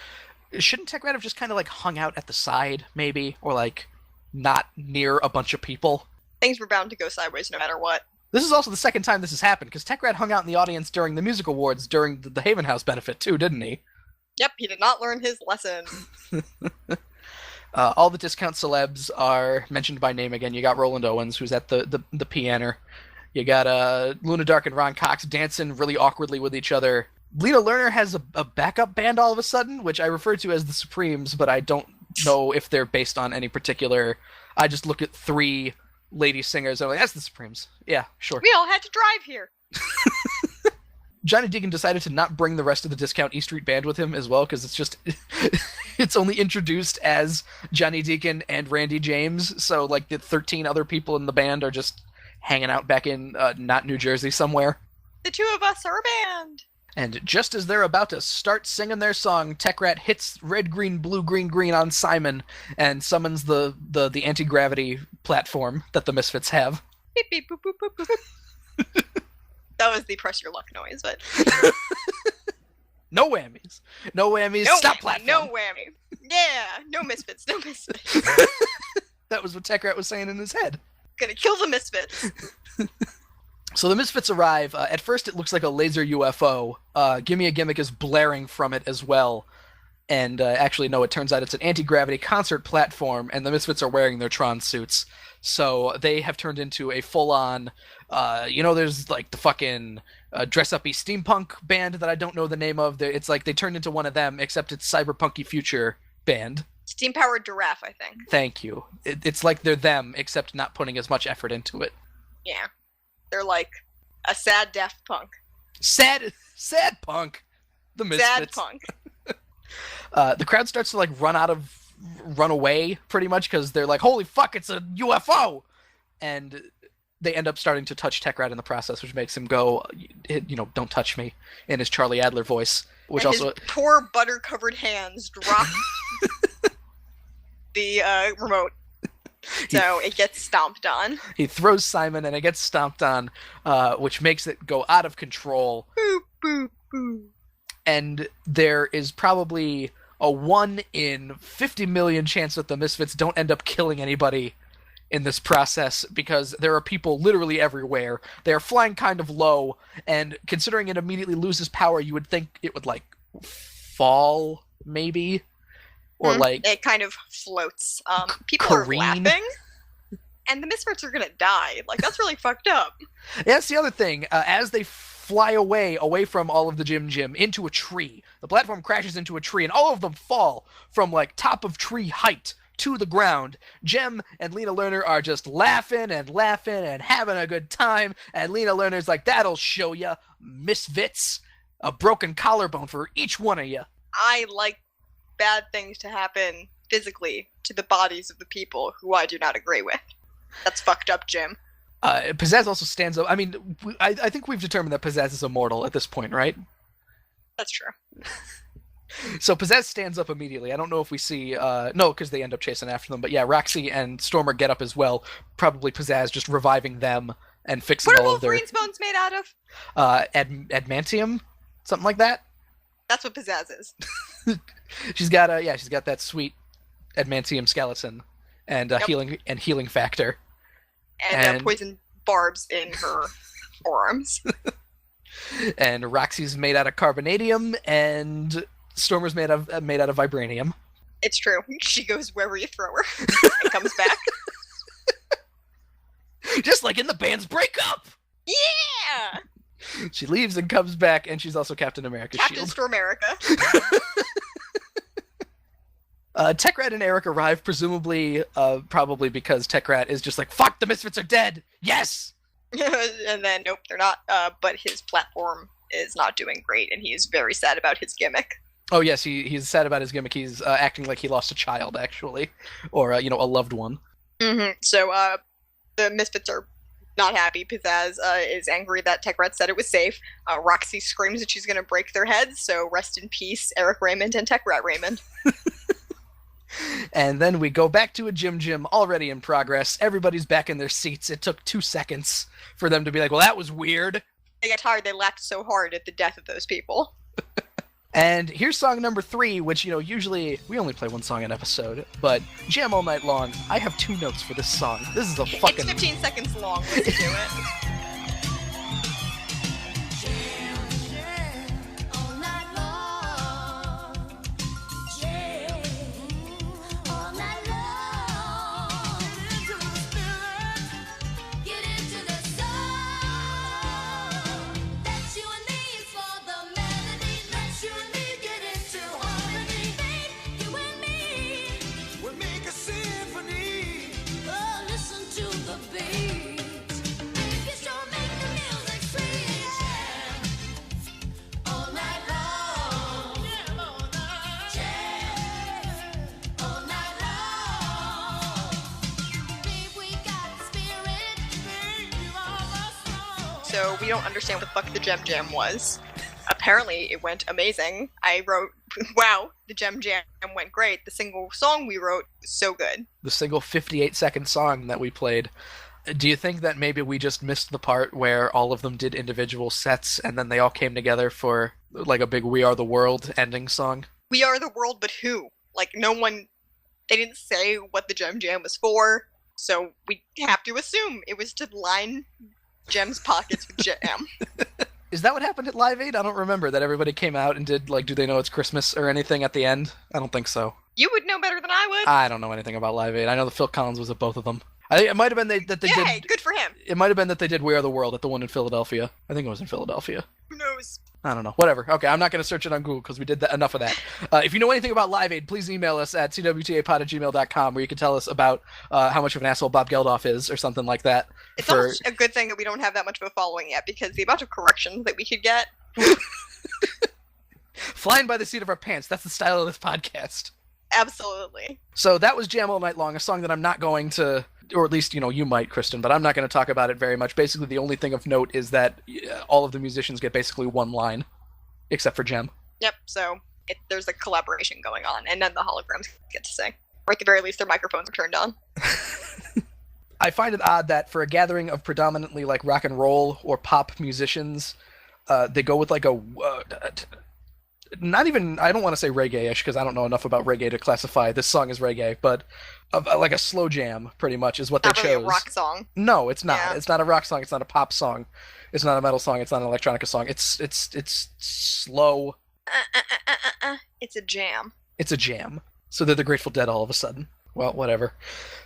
shouldn't Tech Rat have just kind of like hung out at the side, maybe? Or like not near a bunch of people? Things were bound to go sideways no matter what. This is also the second time this has happened, because Tech Rat hung out in the audience during the music awards during the Haven House benefit too, didn't he? Yep, he did not learn his lesson. All the discount celebs are mentioned by name again. You got Roland Owens, who's at the piano. You got Luna Dark and Ron Cox dancing really awkwardly with each other. Lena Lerner has a backup band all of a sudden, which I refer to as the Supremes, but I don't know if they're based on any particular... I just look at 3 lady singers, and I'm like, that's the Supremes. Yeah, sure. We all had to drive here. Johnny Deacon decided to not bring the rest of the Discount E Street Band with him as well, because it's just... it's only introduced as Johnny Deacon and Randy James, so like the 13 other people in the band are just hanging out back in not New Jersey somewhere. The 2 of us are a band. And just as they're about to start singing their song, Tech Rat hits red, green, blue, green, green on Simon and summons the anti-gravity platform that the Misfits have. Beep, beep, boop, boop, boop, boop. That was the press your luck noise, but... No whammies. No whammies. No Stop whammy, platform. no whammy. Yeah, no Misfits, no Misfits. That was what Tech Rat was saying in his head. Gonna kill the Misfits. So the Misfits arrive. At first it looks like a laser UFO. Gimme a Gimmick is blaring from it as well. And actually, no, it turns out it's an anti-gravity concert platform, and the Misfits are wearing their Tron suits. So they have turned into a full-on, there's like the fucking dress-uppy steampunk band that I don't know the name of. It's like they turned into one of them, except it's cyberpunky future band. Steam-powered giraffe, I think. Thank you. It's like they're them, except not putting as much effort into it. Yeah. They're like a sad Daft Punk. Sad punk. The Misfits. Sad punk. The crowd starts to like run away pretty much because they're like, holy fuck, it's a UFO! And they end up starting to touch Tech Rat in the process, which makes him go, don't touch me, in his Charlie Adler voice. Which and also... his poor butter-covered hands drop the remote. So it gets stomped on. He throws Simon and it gets stomped on, which makes it go out of control. Boop, boop, boop. And there is probably a 1 in 50 million chance that the Misfits don't end up killing anybody in this process, because there are people literally everywhere. They are flying kind of low, and considering it immediately loses power, you would think it would, like, fall, maybe? Or, like... It kind of floats. People careen. are laughing, and the Misfits are gonna die. Like, that's really fucked up. Yeah, that's the other thing. As they fly away from all of the Jem Jam, into a tree. The platform crashes into a tree, and all of them fall from, like, top of tree height to the ground. Jem and Lena Lerner are just laughing and having a good time, and Lena Lerner's like, that'll show ya, Misfits. A broken collarbone for each one of you. I like bad things to happen physically to the bodies of the people who I do not agree with. That's fucked up, Jim. Pizzazz also stands up. I mean, I think we've determined that Pizzazz is immortal at this point, right? That's true. So Pizzazz stands up immediately. I don't know if we see... no, because they end up chasing after them. But yeah, Roxy and Stormer get up as well. Probably Pizzazz just reviving them and fixing What are all of their... Wolverine's bones made out of? Adamantium? Something like that? That's what Pizzazz is. She's got that sweet adamantium skeleton and Yep. healing factor. And poison barbs in her forearms. And Roxy's made out of carbonadium, and Stormer's made out of vibranium. It's true. She goes wherever you throw her and comes back. Just like in the band's breakup! Yeah! She leaves and comes back, and she's also Captain America's Captain shield. Stormerica. Techrat and Eric arrive, presumably, probably because Techrat is just like, fuck, the Misfits are dead! Yes! And then, nope, they're not. But his platform is not doing great, and he is very sad about his gimmick. Oh, yes, he's sad about his gimmick. He's acting like he lost a child, actually. Or, a loved one. So, the Misfits are not happy. Pizzazz is angry that Techrat said it was safe. Roxy screams that she's going to break their heads, so rest in peace, Eric Raymond and Techrat Raymond. And then we go back to a Jem Jam already in progress. Everybody's back in their seats. It took 2 seconds for them to be like, well, that was weird. They got tired. They laughed so hard at the death of those people. And here's song number 3, which, usually we only play one song an episode, but Jam All Night Long, I have 2 notes for this song. This is a fucking... It's 15 seconds long. Let's do it. All night long. Jam all night long. Get into the song. That's you and me. It's for the melody. Let's you and me get into harmony. Babe, you and me. We'll make a symphony. Oh, listen to the beat. You sure make the music sweet. All night long. Jam all night long. Babe, we got the spirit. So we don't understand what the fuck the Jem Jam was. Apparently, it went amazing. I wrote, wow, the Jem Jam went great. The single song we wrote was so good. The single 58-second song that we played. Do you think that maybe we just missed the part where all of them did individual sets and then they all came together for like a big We Are the World ending song? We are the world, but who? Like, no one, they didn't say what the Jem Jam was for, so we have to assume it was to line Jem's pockets with jam. Is that what happened at Live Aid? I don't remember that everybody came out and did, like, Do They Know It's Christmas or anything at the end? I don't think so. You would know better than I would. I don't know anything about Live Aid. I know that Phil Collins was at both of them. I think it might have been that they Yay, did. good for him. It might have been that they did We Are the World at the one in Philadelphia. I think it was in Philadelphia. Who knows? I don't know. Whatever. Okay, I'm not going to search it on Google because we did enough of that. If you know anything about Live Aid, please email us at cwtapod@gmail.com where you can tell us about how much of an asshole Bob Geldof is or something like that. It's almost a good thing that we don't have that much of a following yet, because the amount of corrections that we could get. Flying by the seat of our pants. That's the style of this podcast. Absolutely. So that was Jam All Night Long, a song that I'm not going to, or at least, you might, Kristen, but I'm not going to talk about it very much. Basically, the only thing of note is that all of the musicians get basically one line, except for Jem. Yep, so there's a collaboration going on, and then the holograms get to sing. Or at the very least, their microphones are turned on. I find it odd that for a gathering of predominantly like rock and roll or pop musicians, they go with like a not even, I don't want to say reggae-ish because I don't know enough about reggae to classify this song as reggae, but like a slow jam pretty much is what they Not chose. really a rock song. No, it's not. Yeah. It's not a rock song. It's not a pop song. It's not a metal song. It's not an electronica song. It's slow. It's a jam. It's a jam. So they're the Grateful Dead all of a sudden. Well, whatever.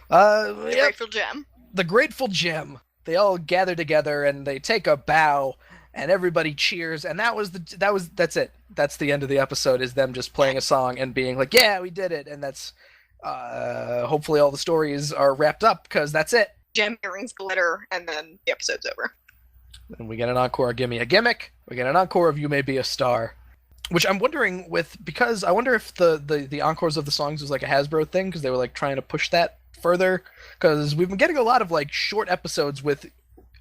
The Yep. Grateful Gem. The Grateful Jem. They all gather together and they take a bow, and everybody cheers. And that's it. That's the end of the episode. Is them just playing a song and being like, "Yeah, we did it." And that's hopefully all the stories are wrapped up because that's it. Gem earrings glitter, and then the episode's over. And we get an encore of Gimme a Gimmick. We get an encore of You May Be a Star. Which I'm wondering because I wonder if the encores of the songs was like a Hasbro thing because they were like trying to push that further. Because we've been getting a lot of like short episodes with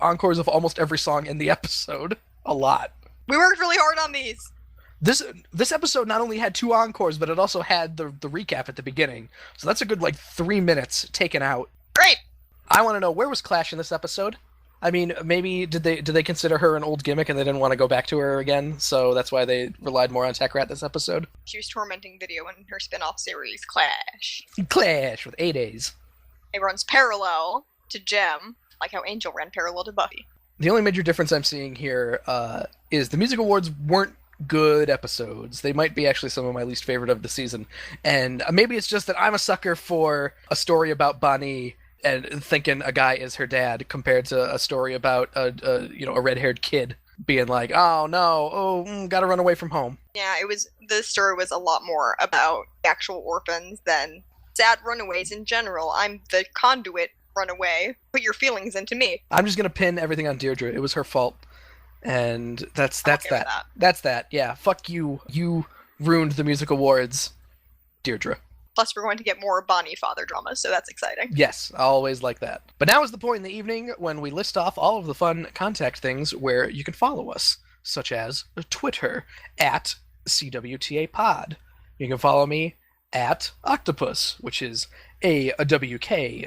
encores of almost every song in the episode. A lot. We worked really hard on these. This episode not only had 2 encores, but it also had the recap at the beginning. So that's a good like 3 minutes taken out. Great. I want to know, where was Clash in this episode? I mean, maybe did they consider her an old gimmick and they didn't want to go back to her again, so that's why they relied more on Techrat this episode? She was tormenting Video in her spin-off series, Clash. Clash with 8 A's. It runs parallel to Gem, like how Angel ran parallel to Buffy. The only major difference I'm seeing here is the music awards weren't good episodes. They might be actually some of my least favorite of the season. And maybe it's just that I'm a sucker for a story about Ba Nee and thinking a guy is her dad compared to a story about a red-haired kid. being like, oh no, gotta run away from home. Yeah, the story was a lot more about actual orphans than sad runaways in general. I'm the conduit runaway. Put your feelings into me. I'm just gonna pin everything on Deirdre. It was her fault. And that's I'm okay with that. That's that. Yeah, fuck you. You ruined the music awards, Deirdre. Plus, we're going to get more Ba Nee father drama, so that's exciting. Yes, I always like that. But now is the point in the evening when we list off all of the fun contact things where you can follow us, such as Twitter at CWTAPod. You can follow me at Octopus, which is AWKTAPUS.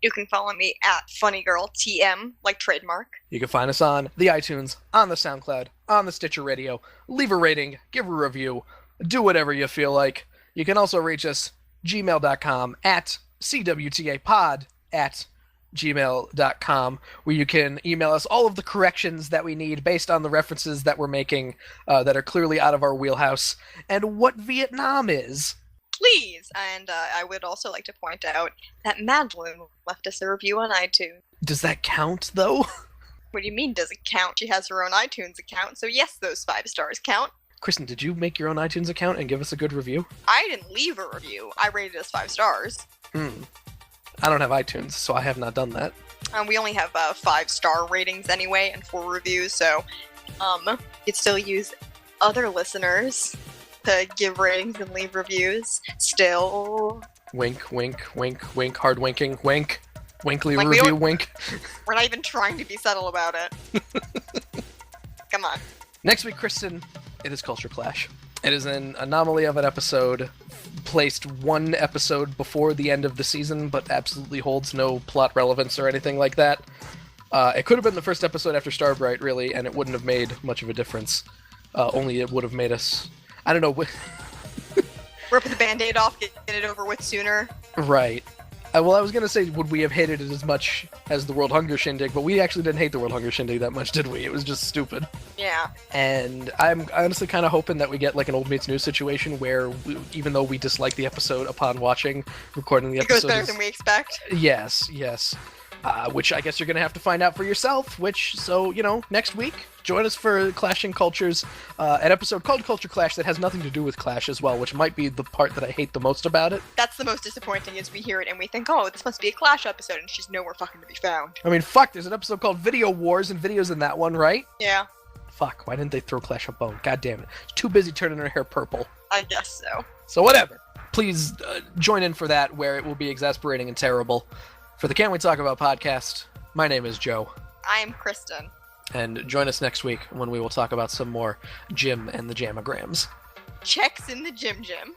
You can follow me at FunnyGirlTM, like trademark. You can find us on the iTunes, on the SoundCloud, on the Stitcher Radio. Leave a rating, give a review, do whatever you feel like. You can also reach us gmail.com at cwtapod at gmail.com, where you can email us all of the corrections that we need based on the references that we're making that are clearly out of our wheelhouse, and what Vietnam is. Please! And I would also like to point out that Madeline left us a review on iTunes. Does that count, though? What do you mean, does it count? She has her own iTunes account, so yes, those 5 stars count. Kristen, did you make your own iTunes account and give us a good review? I didn't leave a review. I rated us 5 stars. I don't have iTunes, so I have not done that. We only have 5-star ratings anyway and 4 reviews, so you could still use other listeners to give ratings and leave reviews. Still. Wink, wink, wink, wink, hard winking, wink. Winkly Like, we review, don't- wink. We're not even trying to be subtle about it. Come on. Next week, Kristen, it is Culture Clash. It is an anomaly of an episode, placed one episode before the end of the season, but absolutely holds no plot relevance or anything like that. It could have been the first episode after Starbright, really, and it wouldn't have made much of a difference. Only it would have made us... I don't know. Rip the band-aid off, get it over with sooner. Right. Well, I was going to say, would we have hated it as much as the World Hunger Shindig, but we actually didn't hate the World Hunger Shindig that much, did we? It was just stupid. Yeah. And I'm honestly kind of hoping that we get like an Old Meets New situation where, even though we dislike the episode upon watching, recording the It goes episode better is- than we expect. Yes. Which I guess you're going to have to find out for yourself, so, next week, join us for Clashing Cultures, an episode called Culture Clash that has nothing to do with Clash as well, which might be the part that I hate the most about it. That's the most disappointing is we hear it and we think, oh, this must be a Clash episode, and she's nowhere fucking to be found. I mean, fuck, there's an episode called Video Wars, and videos in that one, right? Yeah, Fuck, why didn't they throw Clash a bone? God damn it. It's too busy turning her hair purple. I guess so. So whatever. Please join in for that, where it will be exasperating and terrible. For the Can't We Talk About podcast, my name is Joe. I'm Kristen. And join us next week when we will talk about some more Jem and the Jamograms. Checks in the Jem Jam.